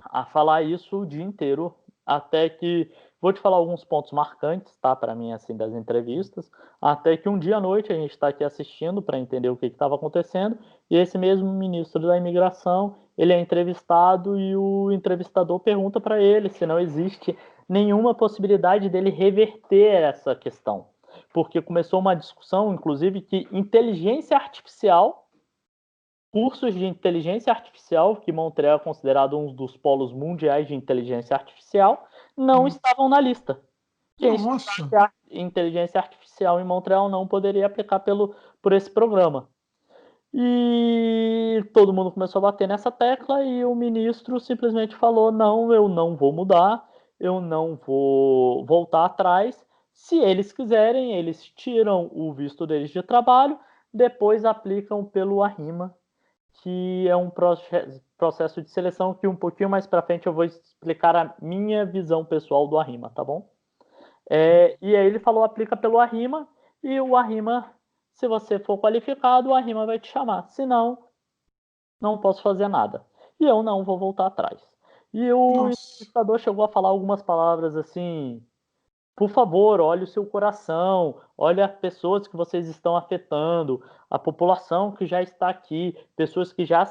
a falar isso o dia inteiro, até que, vou te falar alguns pontos marcantes, tá, para mim, assim, das entrevistas, até que um dia à noite a gente está aqui assistindo para entender o que estava acontecendo, e esse mesmo ministro da imigração, ele é entrevistado e o entrevistador pergunta para ele se não existe nenhuma possibilidade dele reverter essa questão, porque começou uma discussão, inclusive, que inteligência artificial, cursos de inteligência artificial, que Montreal é considerado um dos polos mundiais de inteligência artificial, não estavam na lista. Quem estudasse inteligência artificial em Montreal não poderia aplicar por esse programa. E todo mundo começou a bater nessa tecla e o ministro simplesmente falou: não, eu não vou mudar, eu não vou voltar atrás. Se eles quiserem, eles tiram o visto deles de trabalho, depois aplicam pelo Arrima, que é um processo de seleção que um pouquinho mais para frente eu vou explicar a minha visão pessoal do Arrima, tá bom? E aí ele falou, aplica pelo Arrima, e o Arrima, se você for qualificado, o Arrima vai te chamar. Se não, não posso fazer nada. E eu não vou voltar atrás. E o entrevistador chegou a falar algumas palavras assim: por favor, olhe o seu coração, olhe as pessoas que vocês estão afetando, a população que já está aqui, pessoas que já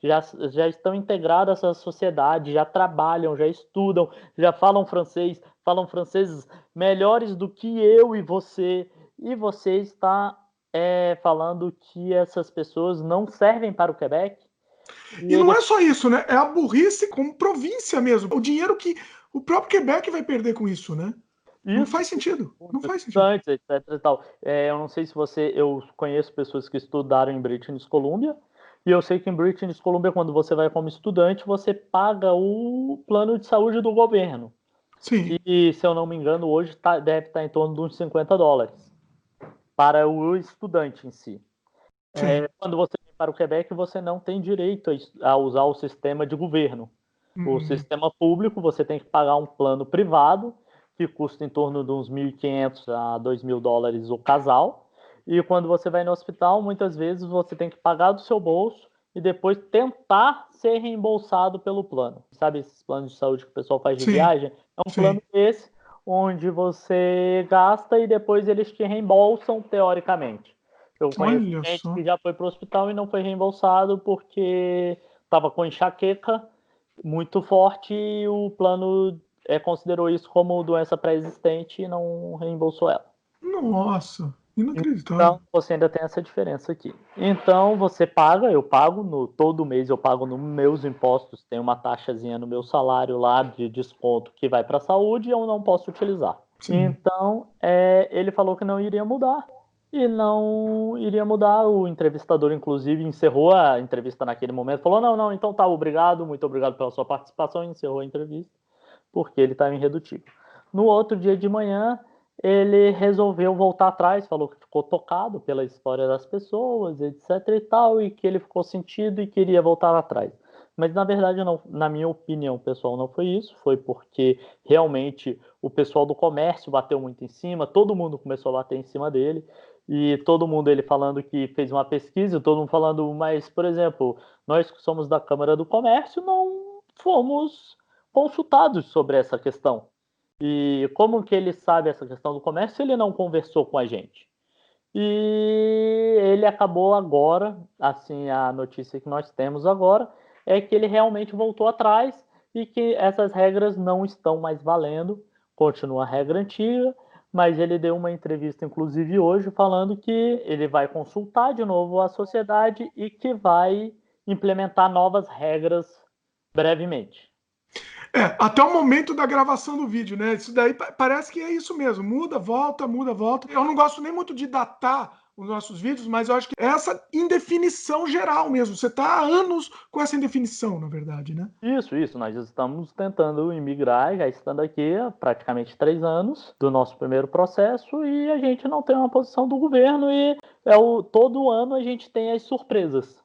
já estão integradas à sociedade, já trabalham, já estudam, já falam franceses melhores do que eu e você está falando que essas pessoas não servem para o Quebec. E não é só isso, né? É a burrice como província mesmo. O dinheiro que o próprio Quebec vai perder com isso, né? Isso, não faz sentido. Não faz sentido. Etc e tal. Eu não sei se eu conheço pessoas que estudaram em British Columbia, e eu sei que em British Columbia, quando você vai como estudante, você paga o plano de saúde do governo. Sim. E, se eu não me engano, hoje deve estar em torno de uns $50 para o estudante em si. Quando você vem para o Quebec, você não tem direito a usar o sistema de governo. O sistema público, você tem que pagar um plano privado, que custa em torno de uns $1.500 a $2.000 o casal. E quando você vai no hospital, muitas vezes você tem que pagar do seu bolso e depois tentar ser reembolsado pelo plano. Sabe esses planos de saúde que o pessoal faz de viagem? É um plano desse, onde você gasta e depois eles te reembolsam teoricamente. Eu conheço gente que já foi para o hospital e não foi reembolsado porque estava com enxaqueca muito forte e o plano considerou isso como doença pré-existente e não reembolsou ela. Nossa, inacreditável. Então, você ainda tem essa diferença aqui. Então, você paga, eu pago, todo mês eu pago nos meus impostos, tem uma taxazinha no meu salário lá de desconto que vai para a saúde e eu não posso utilizar. Sim. Então, ele falou que não iria mudar. E não iria mudar. O entrevistador, inclusive, encerrou a entrevista naquele momento. Falou, não, então tá, obrigado, muito obrigado pela sua participação. E encerrou a entrevista, porque ele estava irredutível. No outro dia de manhã, ele resolveu voltar atrás. Falou que ficou tocado pela história das pessoas, etc e tal, e que ele ficou sentido e queria voltar atrás. Mas, na verdade, não, na minha opinião, pessoal, não foi isso. Foi porque, realmente, o pessoal do comércio bateu muito em cima. Todo mundo começou a bater em cima dele. E todo mundo, ele falando que fez uma pesquisa, todo mundo falando, mas, por exemplo, nós que somos da Câmara do Comércio não fomos consultados sobre essa questão. E como que ele sabe essa questão do comércio se ele não conversou com a gente? E ele acabou agora, assim, a notícia que nós temos agora é que ele realmente voltou atrás e que essas regras não estão mais valendo, continua a regra antiga, mas ele deu uma entrevista, inclusive hoje, falando que ele vai consultar de novo a sociedade e que vai implementar novas regras brevemente. Até o momento da gravação do vídeo, né? Isso daí parece que é isso mesmo. Muda, volta, muda, volta. Eu não gosto nem muito de datar os nossos vídeos, mas eu acho que essa indefinição geral mesmo. Você está há anos com essa indefinição, na verdade, né? Isso. Nós estamos tentando imigrar, já estando aqui há praticamente 3 anos do nosso primeiro processo e a gente não tem uma posição do governo e todo ano a gente tem as surpresas.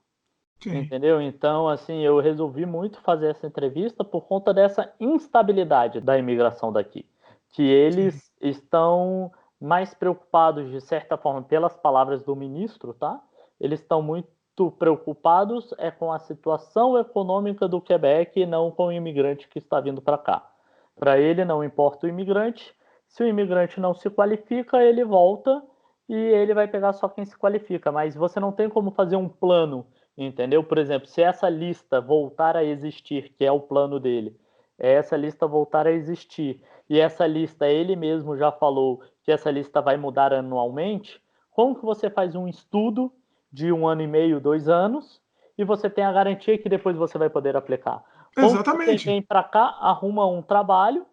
Sim. Entendeu? Então, assim, eu resolvi muito fazer essa entrevista por conta dessa instabilidade da imigração daqui. Que eles estão mais preocupados, de certa forma, pelas palavras do ministro, tá? Eles estão muito preocupados com a situação econômica do Quebec e não com o imigrante que está vindo para cá. Para ele não importa o imigrante, se o imigrante não se qualifica, ele volta e ele vai pegar só quem se qualifica, mas você não tem como fazer um plano, entendeu? Por exemplo, se essa lista voltar a existir, que é o plano dele, essa lista voltar a existir, e essa lista, ele mesmo já falou que essa lista vai mudar anualmente, como que você faz um estudo de 1 ano e meio, 2 anos, e você tem a garantia que depois você vai poder aplicar? Como que você Exatamente. vem para cá, arruma um trabalho,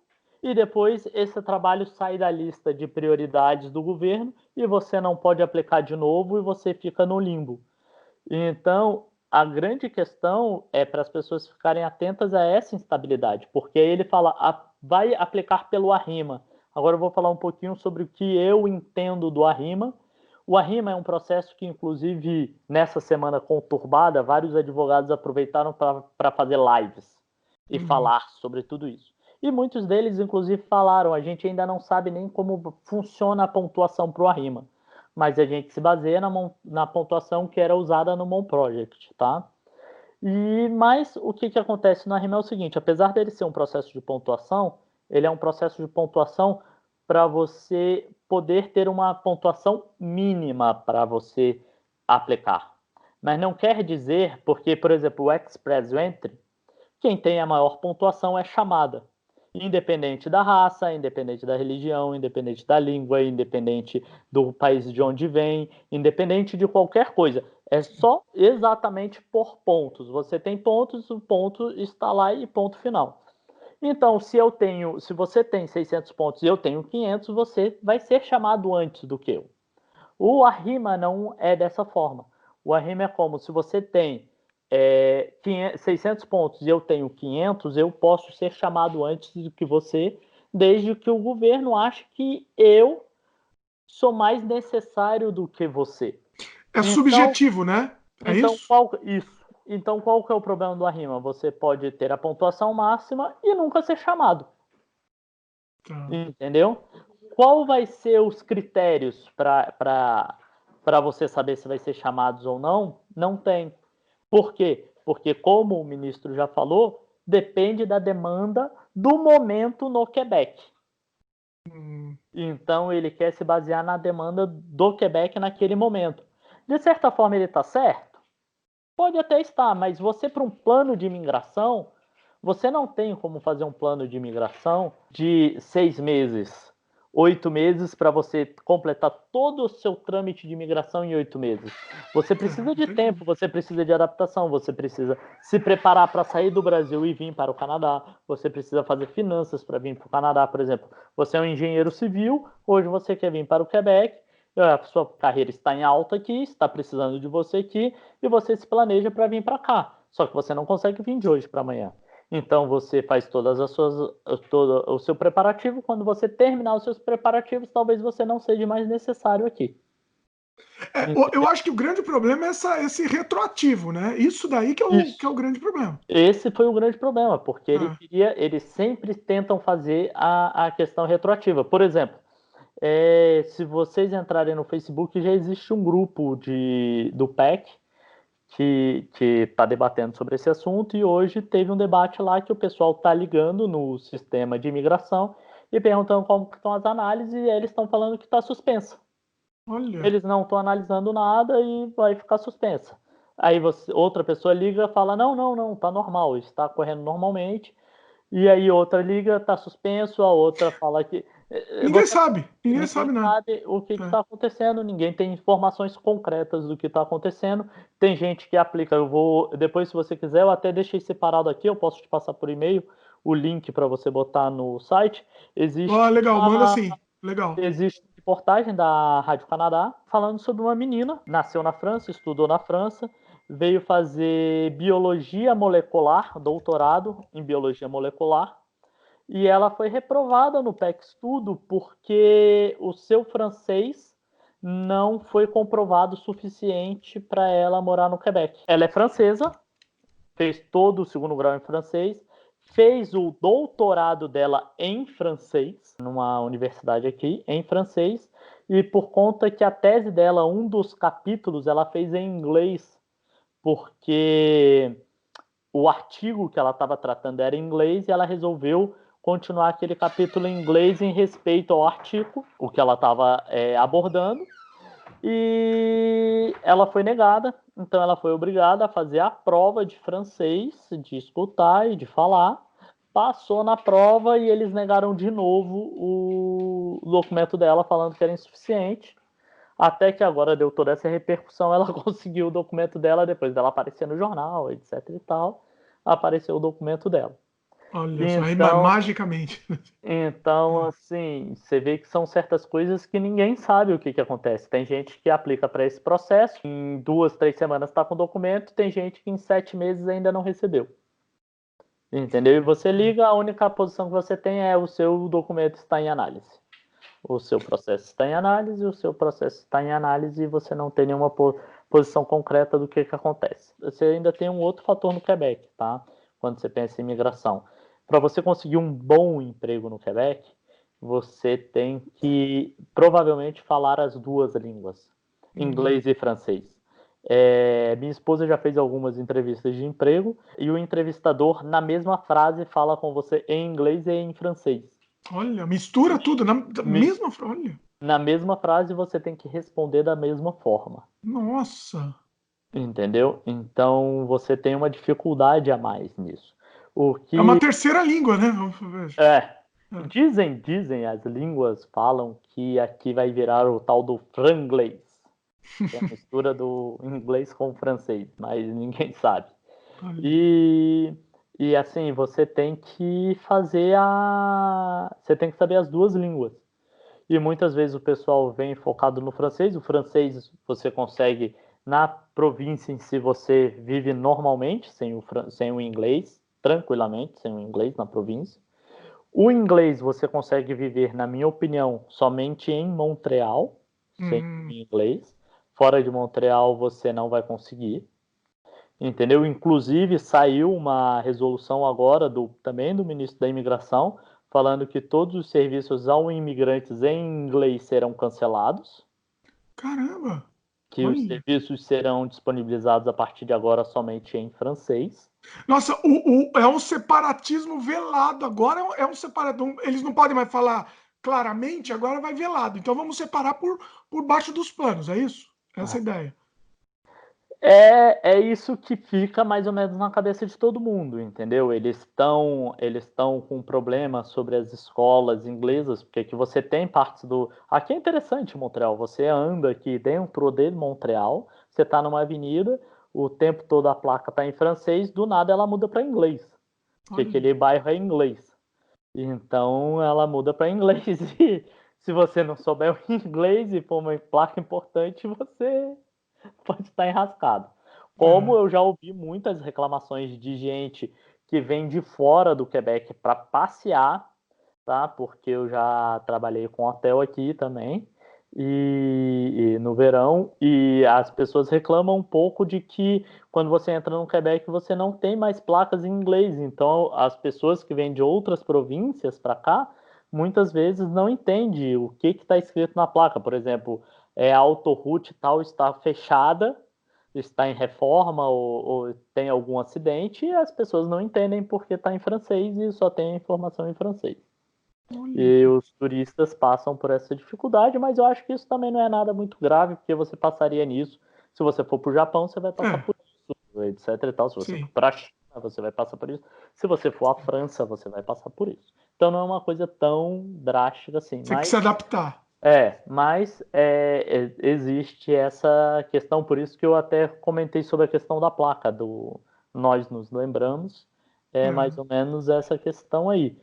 e depois esse trabalho sai da lista de prioridades do governo, e você não pode aplicar de novo, e você fica no limbo. Então, a grande questão é para as pessoas ficarem atentas a essa instabilidade, porque aí ele fala, vai aplicar pelo Arrima. Agora eu vou falar um pouquinho sobre o que eu entendo do Arrima. O Arrima é um processo que, inclusive, nessa semana conturbada, vários advogados aproveitaram para fazer lives e falar sobre tudo isso. E muitos deles, inclusive, falaram, a gente ainda não sabe nem como funciona a pontuação para o Arrima, mas a gente se baseia na pontuação que era usada no Mon Project, tá? Mas o que acontece no Arrima é o seguinte, apesar dele ser um processo de pontuação, ele é um processo de pontuação para você poder ter uma pontuação mínima para você aplicar. Mas não quer dizer, porque, por exemplo, o Express Entry, quem tem a maior pontuação é chamada. Independente da raça, independente da religião, independente da língua, independente do país de onde vem, independente de qualquer coisa. É só exatamente por pontos. Você tem pontos, o ponto está lá e ponto final. Então, se você tem 600 pontos e eu tenho 500, você vai ser chamado antes do que eu. O Arrima não é dessa forma. O Arrima é como se você tem 600 pontos e eu tenho 500, eu posso ser chamado antes do que você, desde que o governo ache que eu sou mais necessário do que você. É subjetivo, né? É isso? Então, qual que é o problema do Arrima? Você pode ter a pontuação máxima e nunca ser chamado. Tá. Entendeu? Qual vai ser os critérios para você saber se vai ser chamados ou não? Não tem. Por quê? Porque, como o ministro já falou, depende da demanda do momento no Quebec. Então, ele quer se basear na demanda do Quebec naquele momento. De certa forma, ele está certo? Pode até estar, mas você, para um plano de imigração, você não tem como fazer um plano de imigração de 6 meses, 8 meses para você completar todo o seu trâmite de imigração em 8 meses. Você precisa de tempo, você precisa de adaptação, você precisa se preparar para sair do Brasil e vir para o Canadá, você precisa fazer finanças para vir para o Canadá, por exemplo. Você é um engenheiro civil, hoje você quer vir para o Quebec, a sua carreira está em alta aqui, está precisando de você aqui, e você se planeja para vir para cá. Só que você não consegue vir de hoje para amanhã. Então você faz todo o seu preparativo. Quando você terminar os seus preparativos, talvez você não seja mais necessário aqui. Eu acho que o grande problema é esse retroativo, né? Isso daí que é o grande problema. Esse foi o grande problema, porque eles sempre tentam fazer a questão retroativa. Por exemplo, se vocês entrarem no Facebook, já existe um grupo do PEC que está debatendo sobre esse assunto, e hoje teve um debate lá que o pessoal está ligando no sistema de imigração e perguntando como estão as análises, e eles estão falando que está suspensa. Olha. Eles não estão analisando nada e vai ficar suspensa. Aí outra pessoa liga e fala, não, está normal, está correndo normalmente. E aí outra liga, está suspenso, a outra fala que... Ninguém sabe nada. Sabe o que está acontecendo, ninguém tem informações concretas do que está acontecendo. Tem gente que aplica, depois, se você quiser, eu até deixei separado aqui, eu posso te passar por e-mail o link para você botar no site. Legal, manda sim. Legal. Existe reportagem da Rádio Canadá falando sobre uma menina, nasceu na França, estudou na França, veio fazer biologia molecular, doutorado em biologia molecular, e ela foi reprovada no PEC Estudo porque o seu francês não foi comprovado suficiente para ela morar no Quebec. Ela é francesa, fez todo o segundo grau em francês, fez o doutorado dela em francês, numa universidade aqui, em francês, e por conta que a tese dela, um dos capítulos, ela fez em inglês, porque o artigo que ela estava tratando era em inglês e ela resolveu continuar aquele capítulo em inglês em respeito ao artigo, o que ela estava abordando, e ela foi negada, então ela foi obrigada a fazer a prova de francês, de escutar e de falar, passou na prova e eles negaram de novo o documento dela, falando que era insuficiente, até que agora deu toda essa repercussão, ela conseguiu o documento dela, depois dela aparecer no jornal, etc e tal, apareceu o documento dela. Olha só, aí Então, magicamente. assim, você vê que são certas coisas que ninguém sabe o que acontece. Tem gente que aplica para esse processo, em 2, 3 semanas está com o documento, tem gente que em 7 meses ainda não recebeu. Entendeu? E você liga, a única posição que você tem é o seu documento está em análise. O seu processo está em análise, o seu processo está em análise e você não tem nenhuma posição concreta do que acontece. Você ainda tem um outro fator no Quebec, tá? Quando você pensa em imigração. Para você conseguir um bom emprego no Quebec, você tem que provavelmente falar as duas línguas, inglês e francês. Minha esposa já fez algumas entrevistas de emprego e o entrevistador, na mesma frase, fala com você em inglês e em francês. Olha, mistura tudo, mesma. Olha. Na mesma frase, você tem que responder da mesma forma. Nossa. Entendeu? Então, você tem uma dificuldade a mais nisso. O que É uma terceira língua, né? dizem, as línguas falam que aqui vai virar o tal do franglês, que é a mistura do inglês com o francês, mas ninguém sabe. E assim, você tem que você tem que saber as duas línguas. E muitas vezes o pessoal vem focado no francês. O francês você consegue na província em si, você vive normalmente sem o inglês, tranquilamente, sem o inglês na província. O inglês você consegue viver, na minha opinião, somente em Montreal, sem inglês. Fora de Montreal você não vai conseguir. Entendeu? Inclusive saiu uma resolução agora também do ministro da Imigração falando que todos os serviços ao imigrantes em inglês serão cancelados. Caramba! Que os serviços serão disponibilizados a partir de agora somente em francês. Nossa, é um separatismo velado. Agora é um separatismo. Eles não podem mais falar claramente, agora vai velado. Então vamos separar por baixo dos panos, é isso? Essa é a ideia. É isso que fica mais ou menos na cabeça de todo mundo, entendeu? Eles estão com um problema sobre as escolas inglesas, porque aqui você tem partes do... Aqui é interessante Montreal, você anda aqui dentro de Montreal, você está numa avenida, o tempo todo a placa está em francês, do nada ela muda para inglês, porque aquele bairro é inglês. Então ela muda para inglês e se você não souber o inglês e for uma placa importante, você pode estar enrascado. Como eu já ouvi muitas reclamações de gente que vem de fora do Quebec para passear, tá? Porque eu já trabalhei com hotel aqui também e no verão, e as pessoas reclamam um pouco de que quando você entra no Quebec você não tem mais placas em inglês. Então as pessoas que vêm de outras províncias para cá muitas vezes não entendem o que está escrito na placa. Por exemplo, a autoroute tal está fechada, está em reforma ou tem algum acidente, e as pessoas não entendem porque está em francês e só tem a informação em francês. E os turistas passam por essa dificuldade, mas eu acho que isso também não é nada muito grave, porque você passaria nisso. Se você for para o Japão, você vai passar por isso, etc e tal. Se você for para a China, você vai passar por isso. Se você for à França, você vai passar por isso. Então não é uma coisa tão drástica assim. Tem que se adaptar. Mas existe essa questão, por isso que eu até comentei sobre a questão da placa, Nós Nos Lembramos, mais ou menos essa questão aí,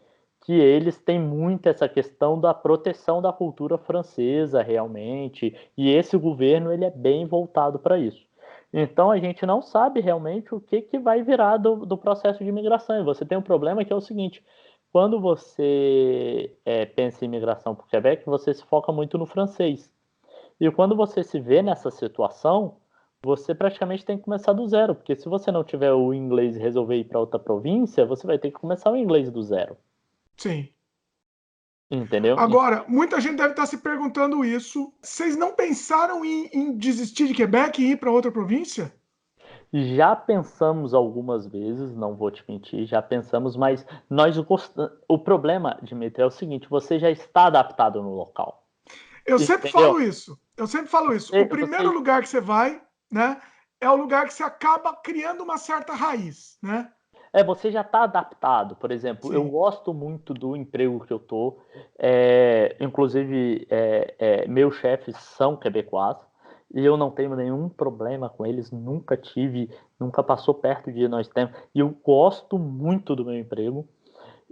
que eles têm muito essa questão da proteção da cultura francesa realmente, e esse governo ele é bem voltado para isso. Então a gente não sabe realmente o que vai virar do processo de imigração. E você tem um problema que é o seguinte: quando você pensa em imigração para o Quebec, você se foca muito no francês. E quando você se vê nessa situação, você praticamente tem que começar do zero, porque se você não tiver o inglês e resolver ir para outra província, você vai ter que começar o inglês do zero. Sim. Entendeu? Agora, muita gente deve estar se perguntando isso. Vocês não pensaram em desistir de Quebec e ir para outra província? Já pensamos algumas vezes, não vou te mentir, já pensamos, mas nós gostamos. O problema, Dimitri, é o seguinte: você já está adaptado no local. Eu sempre Entendeu? falo isso. Eu sempre falo isso. O primeiro Você, lugar que você vai, né, é o lugar que você acaba criando uma certa raiz, né? você já está adaptado. Por exemplo, eu Sim. gosto muito do emprego que eu tô. Inclusive, meus chefes são quebecois e eu não tenho nenhum problema com eles. Nunca tive, nunca passou perto de nós temos. E eu gosto muito do meu emprego.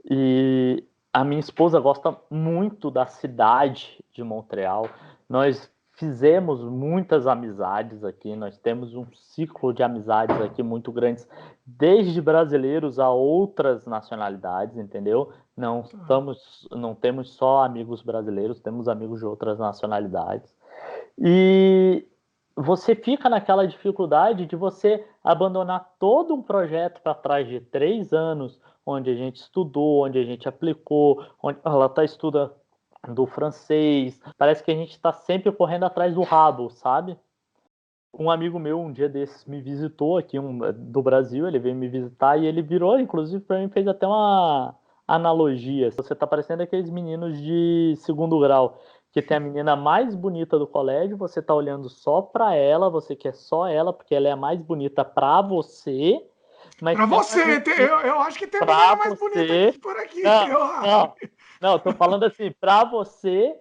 E a minha esposa gosta muito da cidade de Montreal. Nós fizemos muitas amizades aqui, nós temos um ciclo de amizades aqui muito grandes, desde brasileiros a outras nacionalidades, entendeu? Não temos só amigos brasileiros, temos amigos de outras nacionalidades. E você fica naquela dificuldade de você abandonar todo um projeto para trás de 3 anos, onde a gente estudou, onde a gente aplicou, onde ela está estudando do francês. Parece que a gente está sempre correndo atrás do rabo, sabe? Um amigo meu, um dia desses, me visitou aqui do Brasil, ele veio me visitar e ele virou, inclusive, para mim, fez até uma analogia. Você tá parecendo aqueles meninos de segundo grau, que tem a menina mais bonita do colégio, você tá olhando só para ela, você quer só ela, porque ela é a mais bonita para você, mas Para tem uma você, menina eu acho que tem menina para mais bonita você. aqui por aqui, Não, eu acho. não, não, tô falando assim, para você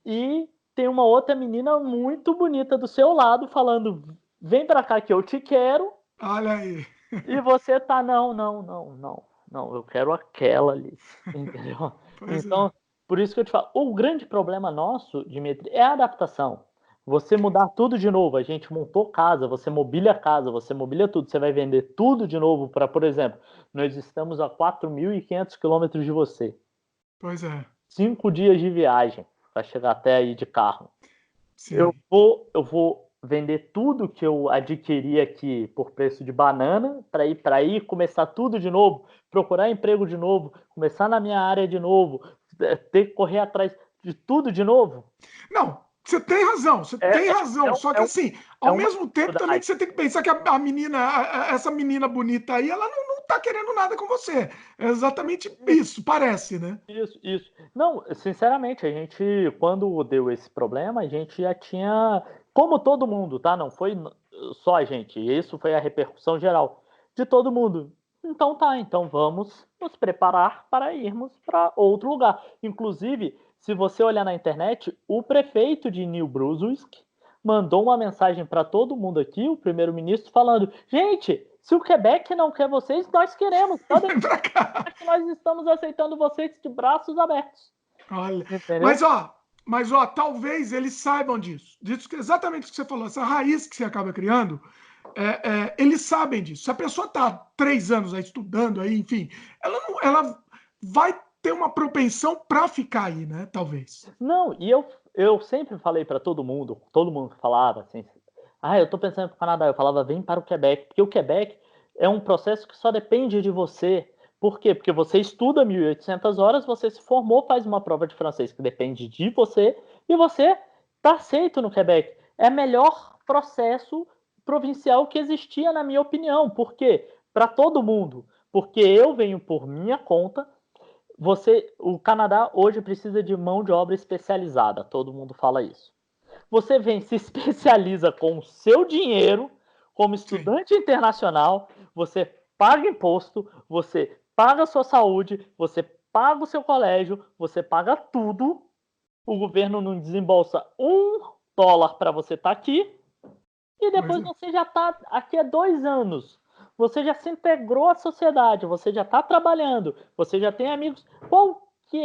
e tem uma outra menina muito bonita do seu lado falando: vem pra cá que eu te quero. Olha aí. E você tá: não, não, não, não, não, eu quero aquela ali. Entendeu? Pois é. Então, por isso que eu te falo, o grande problema nosso, Dimitri, é a adaptação. Você mudar tudo de novo. A gente montou casa, você mobília tudo, você vai vender tudo de novo para, por exemplo, nós estamos a 4.500 quilômetros de você. Pois é. 5 dias de viagem para chegar até aí de carro. Eu Sim. vou vender tudo que eu adquiri aqui por preço de banana para ir começar tudo de novo, procurar emprego de novo, começar na minha área de novo, ter que correr atrás de tudo de novo. Não, você tem razão, você É, tem é, razão. Só que é, assim, é ao uma mesmo tempo também dificuldade. que você tem que pensar que a menina, essa menina bonita aí, ela não tá querendo nada com você. É exatamente isso, parece, né? Isso. Não, sinceramente, a gente, quando deu esse problema, a gente já tinha, como todo mundo, tá? Não foi só a gente, isso foi a repercussão geral de todo mundo. Então tá, então vamos nos preparar para irmos para outro lugar. Inclusive, se você olhar na internet, o prefeito de New Brunswick mandou uma mensagem para todo mundo aqui, o primeiro-ministro, falando: gente, se o Quebec não quer vocês, nós queremos. Podem Vem pra cá. que nós estamos aceitando vocês de braços abertos. Olha, Entendeu? mas ó, talvez eles saibam disso. Disso que exatamente o que você falou, essa raiz que você acaba criando, eles sabem disso. Se a pessoa está 3 anos aí estudando aí, enfim, ela vai ter uma propensão para ficar aí, né? Talvez. Não, e eu sempre falei para todo mundo falava assim: eu tô pensando para o Canadá. Eu falava: vem para o Quebec, porque o Quebec é um processo que só depende de você. Por quê? Porque você estuda 1.800 horas, você se formou, faz uma prova de francês que depende de você e você está aceito no Quebec. É o melhor processo provincial que existia, na minha opinião. Por quê? Para todo mundo. Porque eu venho por minha conta. O Canadá hoje precisa de mão de obra especializada, todo mundo fala isso. Você vem, se especializa com o seu dinheiro, como Sim. estudante internacional, você paga imposto, você paga a sua saúde, você paga o seu colégio, você paga tudo, o governo não desembolsa $1 para você estar aqui, e Pois depois é. você já está aqui há 2 anos. Você já se integrou à sociedade, você já está trabalhando, você já tem amigos. que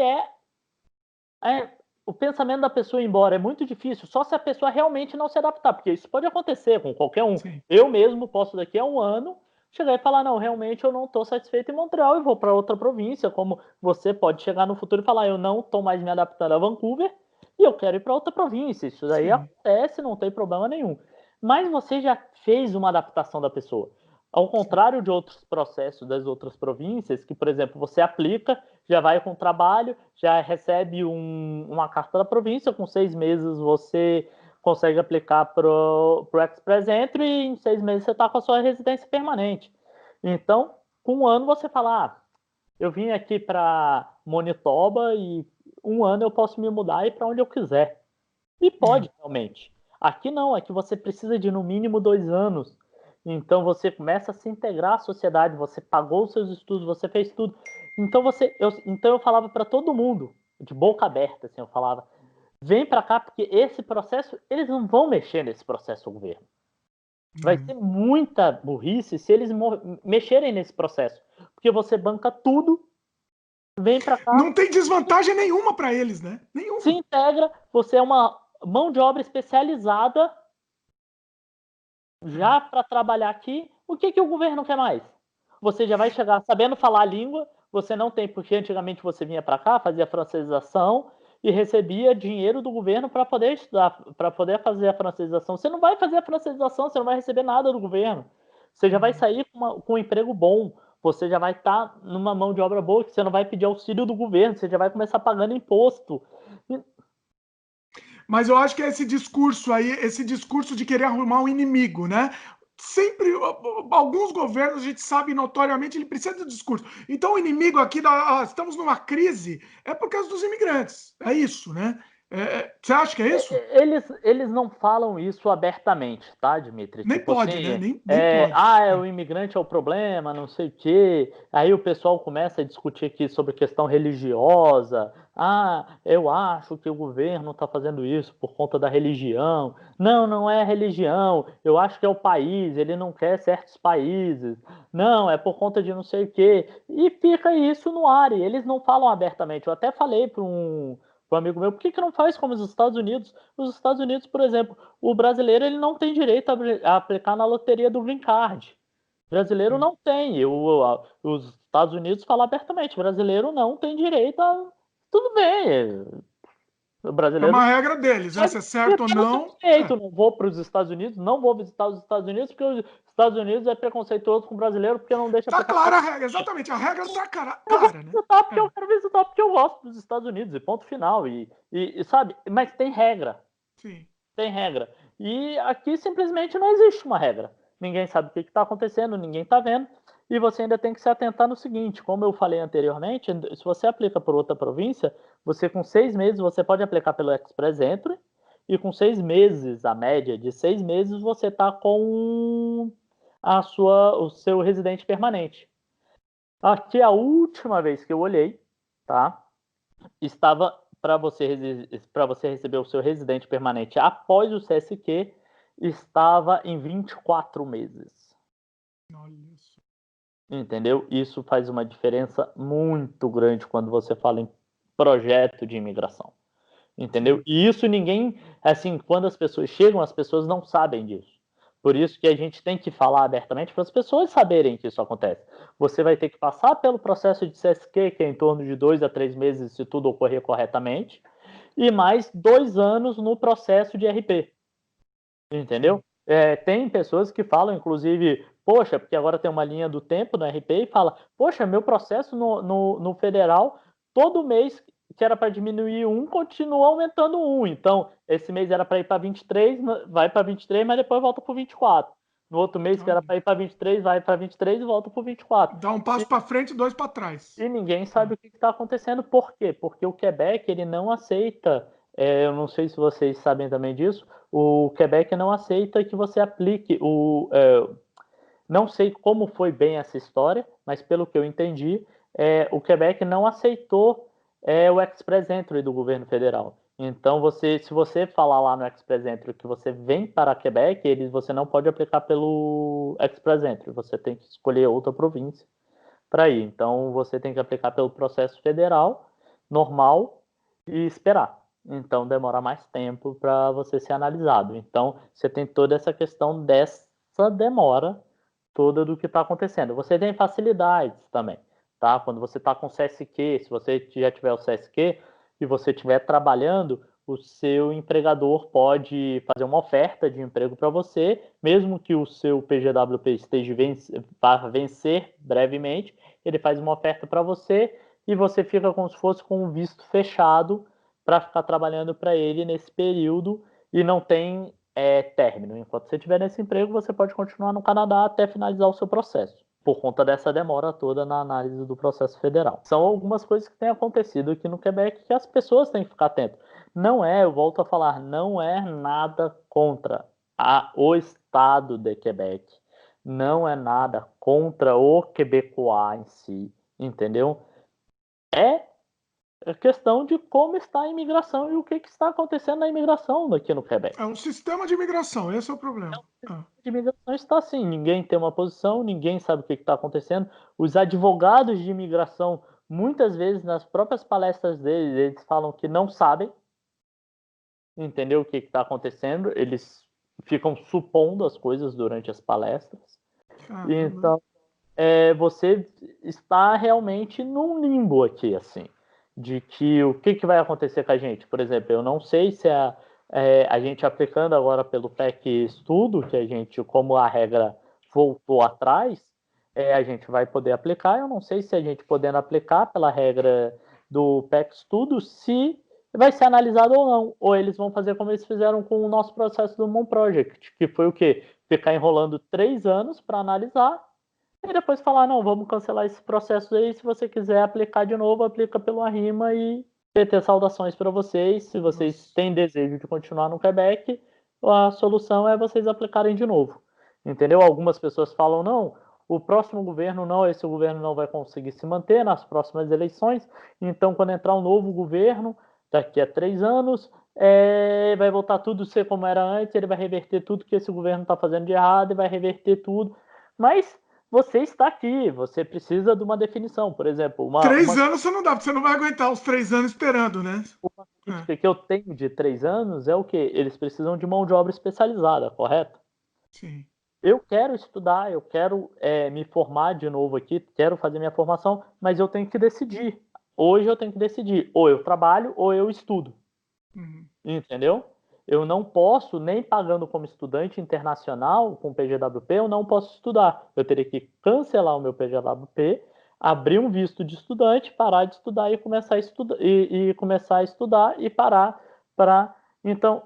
o pensamento da pessoa ir embora. É muito difícil, só se a pessoa realmente não se adaptar, porque isso pode acontecer com qualquer um. Sim. Eu mesmo posso, daqui a um ano, chegar e falar, não, realmente eu não estou satisfeito em Montreal e vou para outra província, como você pode chegar no futuro e falar, eu não estou mais me adaptando a Vancouver e eu quero ir para outra província. Isso daí acontece, não tem problema nenhum. Mas você já fez uma adaptação da pessoa. Ao contrário de outros processos das outras províncias, que, por exemplo, você aplica, já vai com o trabalho, já recebe uma carta da província, com 6 meses você consegue aplicar para o Express Entry e em 6 meses você está com a sua residência permanente. Então, com um ano você fala, eu vim aqui para Manitoba e um ano eu posso me mudar e ir para onde eu quiser. E pode, realmente. Aqui não, aqui você precisa de no mínimo 2 anos. Então você começa a se integrar à sociedade, você pagou os seus estudos, você fez tudo. Então eu falava para todo mundo, de boca aberta, assim, eu falava, vem para cá porque esse processo, eles não vão mexer nesse processo o governo. Vai ser muita burrice se eles mexerem nesse processo, porque você banca tudo, vem para cá. Não tem desvantagem nenhuma para eles, né? Nenhuma. Se integra, você é uma mão de obra especializada já para trabalhar aqui. O que o governo quer mais? Você já vai chegar sabendo falar a língua, você não tem, porque antigamente você vinha para cá, fazia francização e recebia dinheiro do governo para poder estudar, para poder fazer a francização. Você não vai fazer a francização, você não vai receber nada do governo. Você já vai sair com um emprego bom, você já vai estar numa mão de obra boa, que você não vai pedir auxílio do governo, você já vai começar pagando imposto. Mas eu acho que é esse discurso de querer arrumar um inimigo, né? Sempre, alguns governos, a gente sabe notoriamente, ele precisa de discurso. Então, o inimigo aqui, estamos numa crise, é por causa dos imigrantes. É isso, né? Você acha que é isso? Eles não falam isso abertamente, tá, Dimitri? Nem Tipo pode, assim, né? Nem pode. o imigrante é o problema, não sei o quê. Aí o pessoal começa a discutir aqui sobre questão religiosa. Eu acho que o governo está fazendo isso por conta da religião. Não, não é religião. Eu acho que é o país, ele não quer certos países. Não, é por conta de não sei o quê. E fica isso no ar, e eles não falam abertamente. Eu até falei para um amigo meu, por que não faz como os Estados Unidos? Os Estados Unidos, por exemplo, o brasileiro ele não tem direito a aplicar na loteria do Green Card. O brasileiro não tem. Os Estados Unidos falam abertamente, o brasileiro não tem direito a... Tudo bem, o É brasileiro... uma regra deles, né? Se é certo ou não. Não vou para os Estados Unidos, não vou visitar os Estados Unidos, porque os Estados Unidos é preconceituoso com o brasileiro, porque não deixa... Tá clara a regra, exatamente. A regra tá clara, né? Porque eu quero visitar, porque eu gosto dos Estados Unidos, e ponto final. E sabe, mas tem regra. Sim. Tem regra. E aqui simplesmente não existe uma regra. Ninguém sabe o que está acontecendo, ninguém está vendo. E você ainda tem que se atentar no seguinte, como eu falei anteriormente, se você aplica por outra província, você com 6 meses, você pode aplicar pelo Express Entry, e com 6 meses, a média de 6 meses, você está com o seu residente permanente. Aqui a última vez que eu olhei, tá? Estava para você receber o seu residente permanente após o CSQ, estava em 24 meses. Olha isso. Entendeu? Isso faz uma diferença muito grande quando você fala em projeto de imigração. Entendeu? E isso ninguém, assim, quando as pessoas chegam, as pessoas não sabem disso. Por isso que a gente tem que falar abertamente para as pessoas saberem que isso acontece. Você vai ter que passar pelo processo de CSQ, que é em torno de 2 a 3 meses, se tudo ocorrer corretamente, e mais 2 anos no processo de RP. Entendeu? Tem pessoas que falam, inclusive, poxa, porque agora tem uma linha do tempo no RP e fala, poxa, meu processo no federal, todo mês que era para diminuir 1, continua aumentando 1. Então, esse mês era para ir para 23, vai para 23, mas depois volta para 24. No outro mês que era para ir para 23, vai para 23 e volta para 24. Dá um passo para frente e 2 para trás. E ninguém sabe o que está acontecendo. Por quê? Porque o Quebec ele não aceita, eu não sei se vocês sabem também disso, o Quebec não aceita que você aplique não sei como foi bem essa história, mas pelo que eu entendi, o Quebec não aceitou o Express Entry do governo federal. Então, se você falar lá no Express Entry que você vem para Quebec, você não pode aplicar pelo Express Entry, você tem que escolher outra província para ir. Então, você tem que aplicar pelo processo federal, normal e esperar. Então demora mais tempo para você ser analisado. Então você tem toda essa questão dessa demora toda do que está acontecendo. Você tem facilidades também, tá? Quando você está com CSQ, se você já tiver o CSQ e você estiver trabalhando, o seu empregador pode fazer uma oferta de emprego para você, mesmo que o seu PGWP esteja vá vencer brevemente, ele faz uma oferta para você e você fica como se fosse com um visto fechado para ficar trabalhando para ele nesse período e não tem término. Enquanto você estiver nesse emprego, você pode continuar no Canadá até finalizar o seu processo, por conta dessa demora toda na análise do processo federal. São algumas coisas que têm acontecido aqui no Quebec que as pessoas têm que ficar atentas. Não é, eu volto a falar, não é nada contra o estado de Quebec. Não é nada contra o quebecois em si, entendeu? É questão de como está a imigração e o que está acontecendo na imigração aqui no Quebec. É um sistema de imigração, esse é o problema. De imigração está assim, ninguém tem uma posição, ninguém sabe o que está acontecendo. Os advogados de imigração, muitas vezes, nas próprias palestras deles, eles falam que não sabem, entendeu, o que está acontecendo. Eles ficam supondo as coisas durante as palestras. Então, você está realmente num limbo aqui, assim, de que o que vai acontecer com a gente. Por exemplo, eu não sei se a gente aplicando agora pelo PEC Estudo, que a gente, como a regra voltou atrás, a gente vai poder aplicar. Eu não sei se a gente podendo aplicar pela regra do PEC Estudo, se vai ser analisado ou não. Ou eles vão fazer como eles fizeram com o nosso processo do Moon Project, que foi o quê? Ficar enrolando 3 anos para analisar e depois falar, não, vamos cancelar esse processo aí, se você quiser aplicar de novo, aplica pelo Arrima e PT saudações para vocês. Se vocês têm desejo de continuar no Quebec, a solução é vocês aplicarem de novo. Entendeu? Algumas pessoas falam, não, o próximo governo não, esse governo não vai conseguir se manter nas próximas eleições, então quando entrar um novo governo, daqui a 3 anos, vai voltar tudo a ser como era antes, ele vai reverter tudo que esse governo está fazendo de errado e vai reverter tudo. Mas você está aqui, você precisa de uma definição, por exemplo. 3 anos você não dá, porque você não vai aguentar os 3 anos esperando, né? Uma crítica que eu tenho de 3 anos é o quê? Eles precisam de mão de obra especializada, correto? Sim. Eu quero estudar, eu quero me formar de novo aqui, quero fazer minha formação, mas eu tenho que decidir. Hoje eu tenho que decidir, ou eu trabalho ou eu estudo. Entendeu? Eu não posso, nem pagando como estudante internacional com PGWP, eu não posso estudar. Eu teria que cancelar o meu PGWP, abrir um visto de estudante, parar de estudar e começar a estudar e começar a estudar e parar para. Então,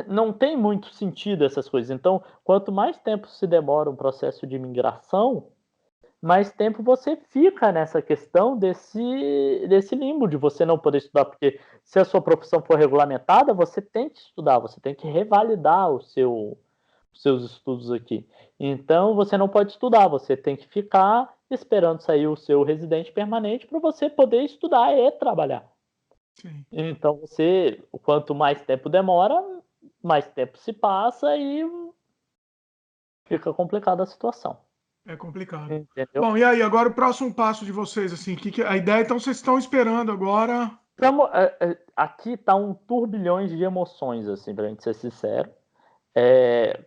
não tem muito sentido essas coisas. Então, quanto mais tempo se demora um processo de imigração, mais tempo você fica nessa questão desse limbo de você não poder estudar, porque se a sua profissão for regulamentada, você tem que estudar, você tem que revalidar os seus estudos aqui. Então, você não pode estudar, você tem que ficar esperando sair o seu residente permanente para você poder estudar e trabalhar. Sim. Então, quanto mais tempo demora, mais tempo se passa e fica complicada a situação. É complicado. Entendeu? Bom, e aí, agora o próximo passo de vocês, assim, a ideia, então vocês estão esperando agora... Aqui tá um turbilhões de emoções, assim, pra gente ser sincero.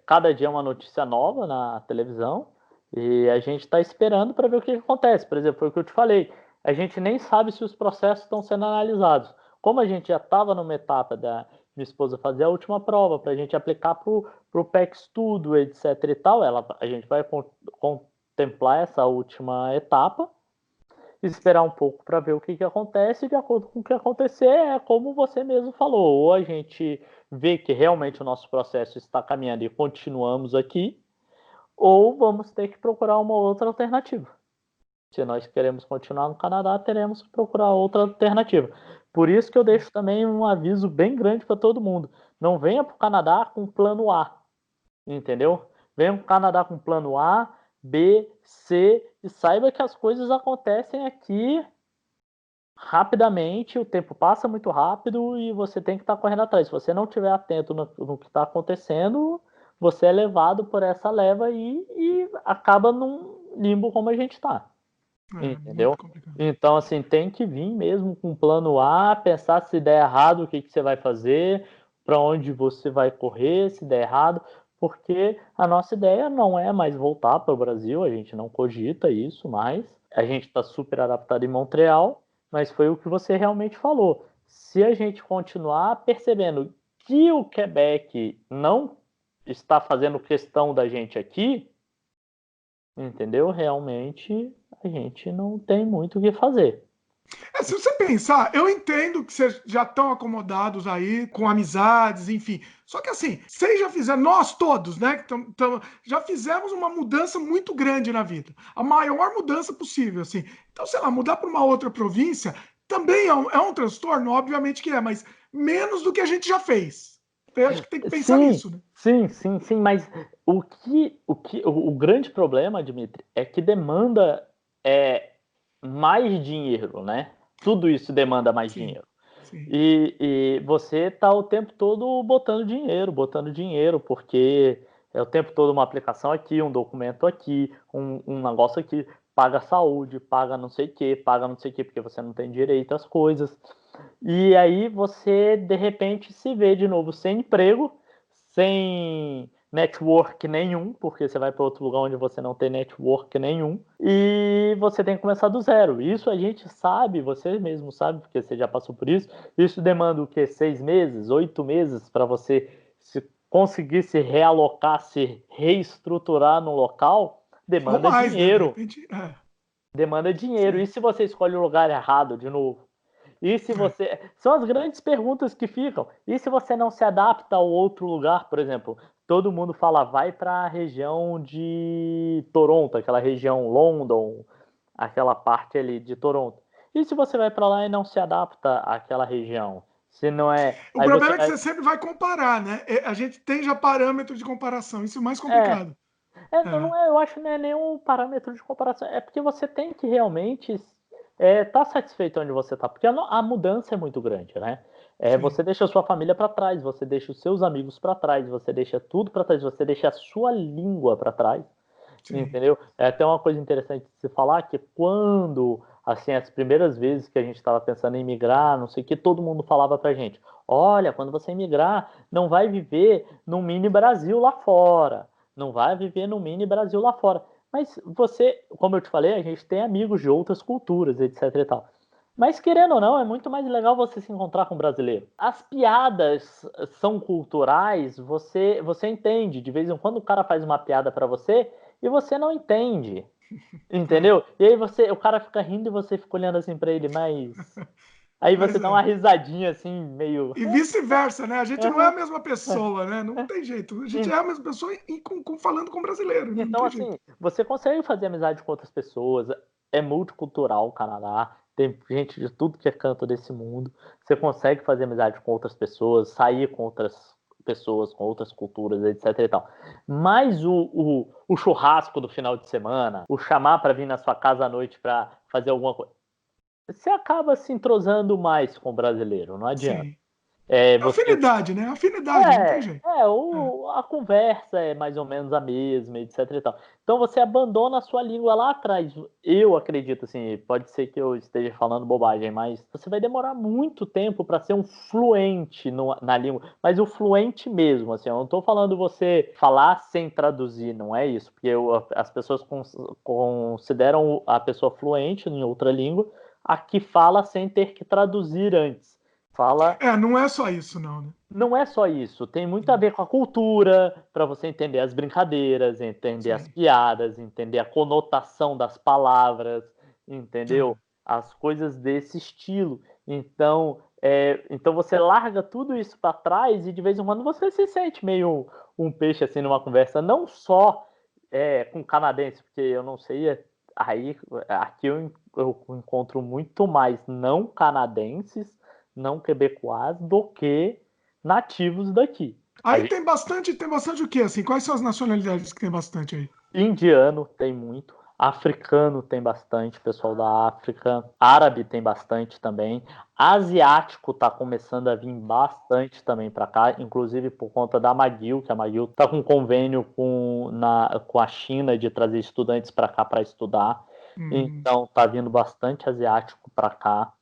Cada dia é uma notícia nova na televisão e a gente está esperando para ver o que acontece. Por exemplo, foi o que eu te falei, a gente nem sabe se os processos estão sendo analisados. Como a gente já estava numa etapa da minha esposa fazer a última prova para a gente aplicar para o PEC Estudo, etc e tal, a gente vai contemplar essa última etapa, esperar um pouco para ver o que acontece, e de acordo com o que acontecer, é como você mesmo falou, ou a gente vê que realmente o nosso processo está caminhando e continuamos aqui, ou vamos ter que procurar uma outra alternativa. Se nós queremos continuar no Canadá, teremos que procurar outra alternativa. Por isso que eu deixo também um aviso bem grande para todo mundo. Não venha para o Canadá com plano A, entendeu? Venha para o Canadá com plano A, B, C, e saiba que as coisas acontecem aqui rapidamente, o tempo passa muito rápido e você tem que estar correndo atrás. Se você não estiver atento no que está acontecendo, você é levado por essa leva e acaba num limbo como a gente está. entendeu? Muito complicado. Então, assim, tem que vir mesmo com um plano A, pensar se der errado, o que você vai fazer, para onde você vai correr, se der errado, porque a nossa ideia não é mais voltar para o Brasil, a gente não cogita isso mais. A gente está super adaptado em Montreal, mas foi o que você realmente falou. Se a gente continuar percebendo que o Quebec não está fazendo questão da gente aqui, entendeu? Realmente a gente não tem muito o que fazer. Se você pensar, eu entendo que vocês já estão acomodados aí, com amizades, enfim. Só que assim, vocês já fizeram, nós todos, né, já fizemos uma mudança muito grande na vida. A maior mudança possível, assim. Então, sei lá, mudar para uma outra província também é um transtorno, obviamente que é, mas menos do que a gente já fez. Eu acho que tem que pensar Sim, nisso, né? sim, mas o grande problema, Dmitry, é que demanda mais dinheiro, né? Tudo isso demanda mais Sim, dinheiro. sim. E você tá o tempo todo botando dinheiro, porque é o tempo todo uma aplicação aqui, um documento aqui, um negócio aqui, paga saúde, paga não sei o que, paga não sei o que, porque você não tem direito às coisas. E aí você, de repente, se vê de novo sem emprego, sem network nenhum, porque você vai para outro lugar onde você não tem network nenhum, e você tem que começar do zero. Isso a gente sabe, você mesmo sabe, porque você já passou por isso. Isso demanda o quê? 6 meses, 8 meses para você conseguir se realocar, se reestruturar no local, Ou demanda mais, né? De dinheiro. repente, Demanda dinheiro. sim. E se você escolhe o lugar errado de novo? E se você. São as grandes perguntas que ficam. E se você não se adapta ao outro lugar, por exemplo, todo mundo fala, vai para a região de Toronto, aquela região London, aquela parte ali de Toronto. E se você vai para lá e não se adapta àquela região? Se não é. O Aí você problema é que vai. você sempre vai comparar, né? A gente tem já parâmetro de comparação, isso é o mais É, complicado. não é, eu acho que não é nenhum parâmetro de comparação. É porque você tem que realmente tá satisfeito onde você tá, porque a mudança é muito grande, né? Sim, Você deixa a sua família para trás, você deixa os seus amigos para trás, você deixa tudo para trás, você deixa a sua língua para trás, sim. entendeu? É até uma coisa interessante de se falar que quando, assim, as primeiras vezes que a gente estava pensando em migrar, não sei o que, todo mundo falava pra gente: olha, quando você migrar, não vai viver num mini Brasil lá fora, não vai viver num mini Brasil lá fora. Mas você, como eu te falei, a gente tem amigos de outras culturas, etc e tal. Mas querendo ou não, é muito mais legal você se encontrar com um brasileiro. As piadas são culturais, você entende. De vez em quando o cara faz uma piada para você e você não entende. É. Entendeu? E aí o cara fica rindo e você fica olhando assim para ele, mas aí você Mas dá uma é. risadinha assim, meio E vice-versa, né? A gente não é a mesma pessoa, né? Não tem jeito. A gente é a mesma pessoa falando com brasileiro, né? Não Então, tem jeito. assim, você consegue fazer amizade com outras pessoas, é multicultural o Canadá, tem gente de tudo que é canto desse mundo. Você consegue fazer amizade com outras pessoas, sair com outras pessoas, com outras culturas, etc e tal. Mas o churrasco do final de semana, o chamar para vir na sua casa à noite para fazer alguma coisa, você acaba se entrosando mais com o brasileiro, não adianta. Sim. Você Afinidade, né? Afinidade, não tem jeito. É. a conversa é mais ou menos a mesma, etc e tal. Então você abandona a sua língua lá atrás. Eu acredito, assim, pode ser que eu esteja falando bobagem, mas você vai demorar muito tempo para ser um fluente na língua. Mas o fluente mesmo, assim, eu não estou falando você falar sem traduzir, não é isso. Porque as pessoas consideram a pessoa fluente em outra língua a que fala sem ter que traduzir antes. Fala Não é só isso, não, né? não é só isso, tem muito a ver com a cultura, para você entender as brincadeiras, entender as Sim. piadas, entender a conotação das palavras, entendeu? É. As coisas desse estilo. Então você larga tudo isso para trás e de vez em quando você se sente meio um peixe assim numa conversa, não só com canadense, porque eu não sei, aí aqui eu encontro muito mais não canadenses, não quebecois do que nativos daqui. A Aí gente, tem bastante o quê, assim? Quais são as nacionalidades que tem bastante aí? indiano tem muito, africano tem bastante, pessoal da África, árabe tem bastante também, asiático está começando a vir bastante também para cá, inclusive por conta da McGill, que a McGill está com convênio com a China de trazer estudantes para cá para estudar. Hum, Então tá vindo bastante asiático para cá.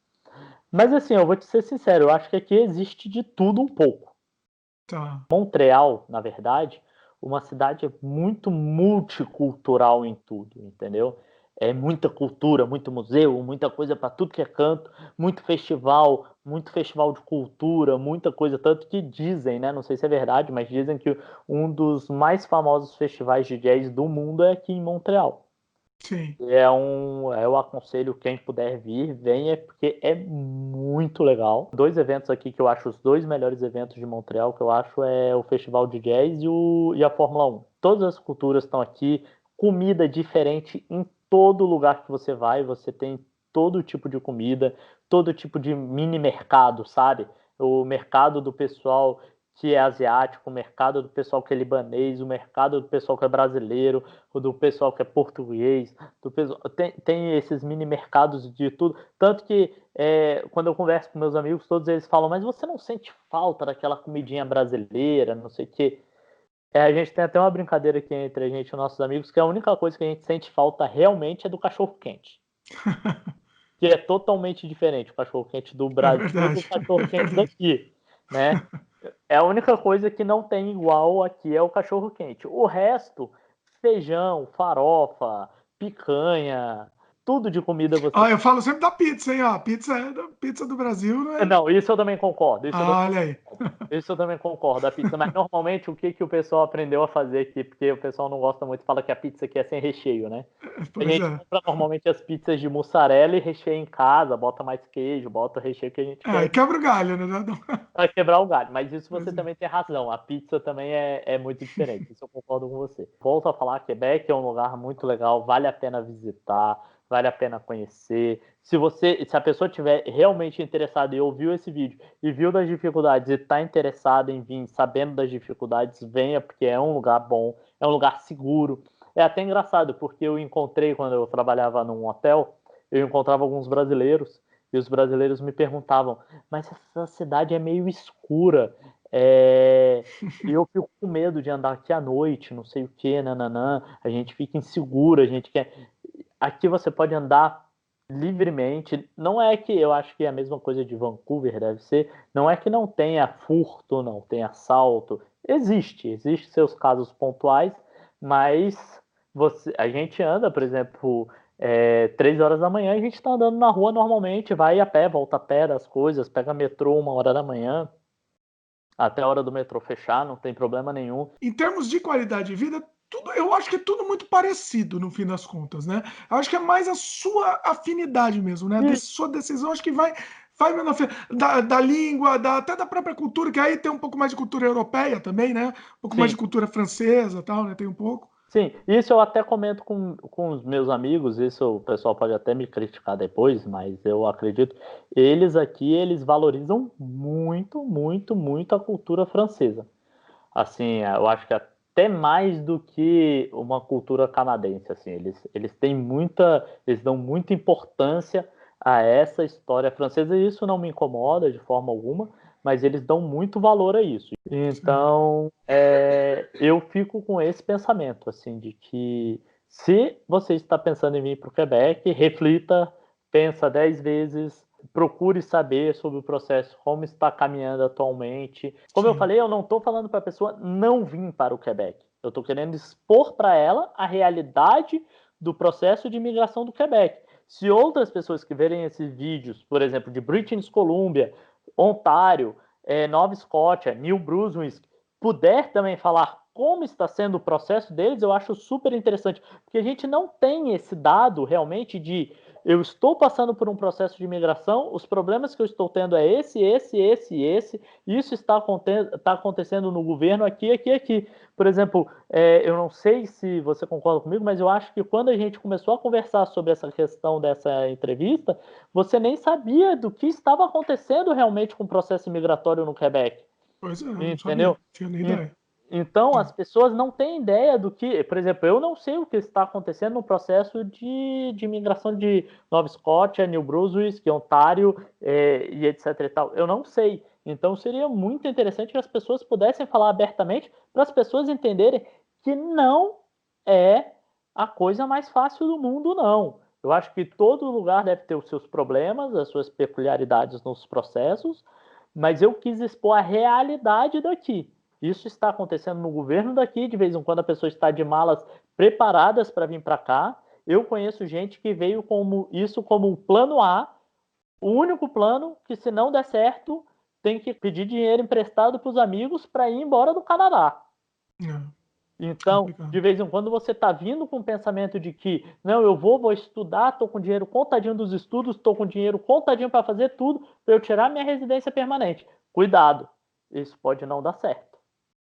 Mas assim, eu vou te ser sincero, eu acho que aqui existe de tudo um pouco. tá. Montreal, na verdade, uma cidade muito multicultural em tudo, entendeu? É muita cultura, muito museu, muita coisa para tudo que é canto, muito festival de cultura, muita coisa, tanto que dizem, né? Não sei se é verdade, mas dizem que um dos mais famosos festivais de jazz do mundo é aqui em Montreal. Sim. Eu aconselho quem puder vir, venha, porque é muito legal. Dois eventos aqui que eu acho os dois melhores eventos de Montreal, que eu acho é o Festival de Jazz e a Fórmula 1. Todas as culturas estão aqui, comida diferente em todo lugar que você tem todo tipo de comida, todo tipo de mini mercado, sabe? O mercado do pessoal que é asiático, o mercado do pessoal que é libanês, o mercado do pessoal que é brasileiro, o do pessoal que é português, tem esses mini mercados de tudo. Tanto que quando eu converso com meus amigos, todos eles falam, mas você não sente falta daquela comidinha brasileira, não sei o quê. A gente tem até uma brincadeira aqui entre a gente e nossos amigos, que a única coisa que a gente sente falta realmente é do cachorro-quente. Que é totalmente diferente o cachorro-quente do É Brasil do verdade. É cachorro-quente verdade. daqui, né? É a única coisa que não tem igual aqui é o cachorro-quente. O resto, feijão, farofa, picanha, tudo de comida você. Ah, eu falo sempre da pizza, hein? Ó, pizza do Brasil, não é? Não, isso eu também concordo. Ah, olha aí. Isso eu também concordo, a pizza. Mas normalmente o que, que o pessoal aprendeu a fazer aqui? Porque o pessoal não gosta muito, fala que a pizza aqui é sem recheio, né? A Pois gente é. compra normalmente as pizzas de mussarela e recheia em casa, bota mais queijo, bota o recheio que a gente É, e quer quebra o galho, né? para quebrar o galho. Mas isso você Pois é. também tem razão. A pizza também é muito diferente. Isso eu concordo com você. Volto a falar, Quebec é um lugar muito legal, vale a pena visitar, vale a pena conhecer. Se a pessoa tiver realmente interessada e ouviu esse vídeo e viu das dificuldades e está interessada em vir, sabendo das dificuldades, venha, porque é um lugar bom, é um lugar seguro. É até engraçado, porque eu encontrei, quando eu trabalhava num hotel, eu encontrava alguns brasileiros, e os brasileiros me perguntavam, mas essa cidade é meio escura, eu fico com medo de andar aqui à noite, não sei o que, nananã, a gente fica inseguro, a gente quer. Aqui você pode andar livremente. Não é que eu acho que é a mesma coisa de Vancouver, deve ser. Não é que não tenha furto, não tenha assalto. Existe seus casos pontuais, mas a gente anda, por exemplo, 3 horas da manhã, a gente está andando na rua normalmente, vai a pé, volta a pé das coisas, pega metrô 1 hora da manhã, até a hora do metrô fechar, não tem problema nenhum. Em termos de qualidade de vida, tudo, eu acho que é tudo muito parecido no fim das contas, né? Eu acho que é mais a sua afinidade mesmo, né? A E, sua decisão, acho que vai da língua, até da própria cultura, que aí tem um pouco mais de cultura europeia também, né? Um pouco mais sim, de cultura francesa, tal, né? Tem um pouco. sim, isso eu até comento com os meus amigos, isso o pessoal pode até me criticar depois, mas eu acredito, eles aqui, eles valorizam muito, muito, muito a cultura francesa. Assim, eu acho que até mais do que uma cultura canadense, assim, eles dão muita importância a essa história francesa e isso não me incomoda de forma alguma, mas eles dão muito valor a isso. Sim. Então, eu fico com esse pensamento, assim, de que se você está pensando em vir para o Quebec, reflita, pensa 10 vezes, procure saber sobre o processo, como está caminhando atualmente. Como eu Sim. falei, eu não estou falando para a pessoa não vir para o Quebec. Eu estou querendo expor para ela a realidade do processo de imigração do Quebec. Se outras pessoas que verem esses vídeos, por exemplo, de British Columbia, Ontário, Nova Escócia, New Brunswick, puder também falar como está sendo o processo deles, eu acho super interessante, porque a gente não tem esse dado realmente de eu estou passando por um processo de imigração, os problemas que eu estou tendo é esse, isso está acontecendo no governo aqui, aqui, aqui. Por exemplo, eu não sei se você concorda comigo, mas eu acho que quando a gente começou a conversar sobre essa questão dessa entrevista, você nem sabia do que estava acontecendo realmente com o processo migratório no Quebec. Pois é, eu não sabia, Entendeu? não tinha nem ideia. Então, Sim. as pessoas não têm ideia do que, por exemplo, eu não sei o que está acontecendo no processo de imigração de Nova Escócia, New Brunswick, Ontário e etc e tal. Eu não sei. Então, seria muito interessante que as pessoas pudessem falar abertamente para as pessoas entenderem que não é a coisa mais fácil do mundo, não. Eu acho que todo lugar deve ter os seus problemas, as suas peculiaridades nos processos, mas eu quis expor a realidade daqui. Isso está acontecendo no governo daqui, de vez em quando a pessoa está de malas preparadas para vir para cá. Eu conheço gente que veio como isso como um plano A, o único plano que, se não der certo, tem que pedir dinheiro emprestado para os amigos para ir embora do Canadá. Então, Complicado. de vez em quando você está vindo com o pensamento de que, não, eu vou estudar, estou com dinheiro contadinho dos estudos, estou com dinheiro contadinho para fazer tudo, para eu tirar minha residência permanente. Cuidado, isso pode não dar certo.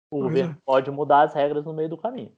O governo pode mudar as regras no meio do caminho.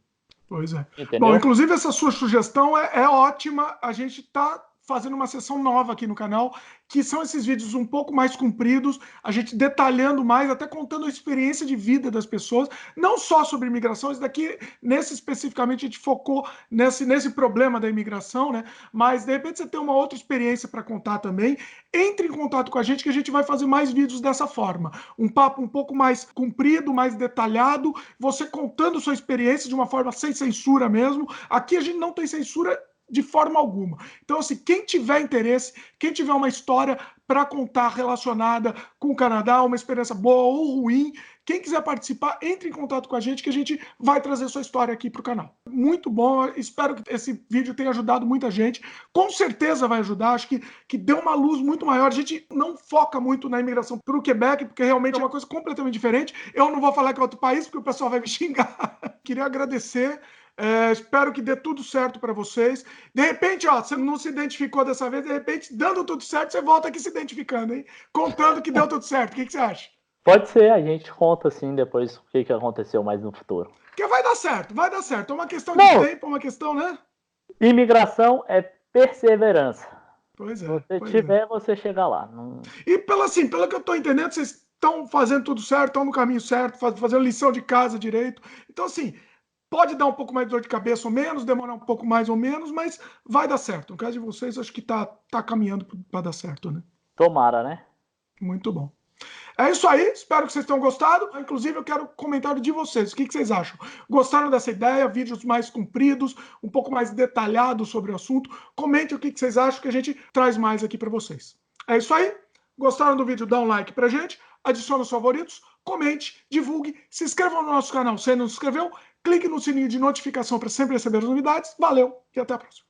Pois é. Entendeu? Bom, inclusive essa sua sugestão é ótima. A gente está fazendo uma sessão nova aqui no canal, que são esses vídeos um pouco mais compridos, a gente detalhando mais, até contando a experiência de vida das pessoas, não só sobre imigração, isso daqui, nesse especificamente, a gente focou nesse problema da imigração, né? Mas, de repente, você tem uma outra experiência para contar também, entre em contato com a gente, que a gente vai fazer mais vídeos dessa forma. Um papo um pouco mais comprido, mais detalhado, você contando sua experiência de uma forma sem censura mesmo. Aqui a gente não tem censura de forma alguma. Então, assim, quem tiver interesse, quem tiver uma história para contar relacionada com o Canadá, uma experiência boa ou ruim, quem quiser participar, entre em contato com a gente, que a gente vai trazer sua história aqui para o canal. Muito bom, espero que esse vídeo tenha ajudado muita gente. Com certeza vai ajudar, acho que deu uma luz muito maior. A gente não foca muito na imigração para o Quebec, porque realmente é uma coisa completamente diferente. Eu não vou falar que é outro país, porque o pessoal vai me xingar. Queria agradecer. Espero que dê tudo certo para vocês. De repente, ó, você não se identificou dessa vez, de repente, dando tudo certo, você volta aqui se identificando, hein? Contando que deu tudo certo. O que você acha? Pode ser, a gente conta assim depois o que aconteceu mais no futuro. Porque vai dar certo, vai dar certo. É uma questão de tempo, é uma questão, né? Imigração é perseverança. Pois é. Se você tiver, você chega lá. E pelo que eu estou entendendo, vocês estão fazendo tudo certo, estão no caminho certo, fazendo lição de casa direito. Então, assim, pode dar um pouco mais de dor de cabeça ou menos, demorar um pouco mais ou menos, mas vai dar certo. No caso de vocês, acho que tá caminhando para dar certo, né? Tomara, né? Muito bom. É isso aí, espero que vocês tenham gostado. Inclusive, eu quero o comentário de vocês. O que vocês acham? Gostaram dessa ideia? Vídeos mais compridos, um pouco mais detalhados sobre o assunto? Comente o que vocês acham, que a gente traz mais aqui para vocês. É isso aí. Gostaram do vídeo? Dá um like pra gente, adicione os favoritos, comente, divulgue, se inscreva no nosso canal se ainda não se inscreveu, clique no sininho de notificação para sempre receber as novidades. Valeu e até a próxima.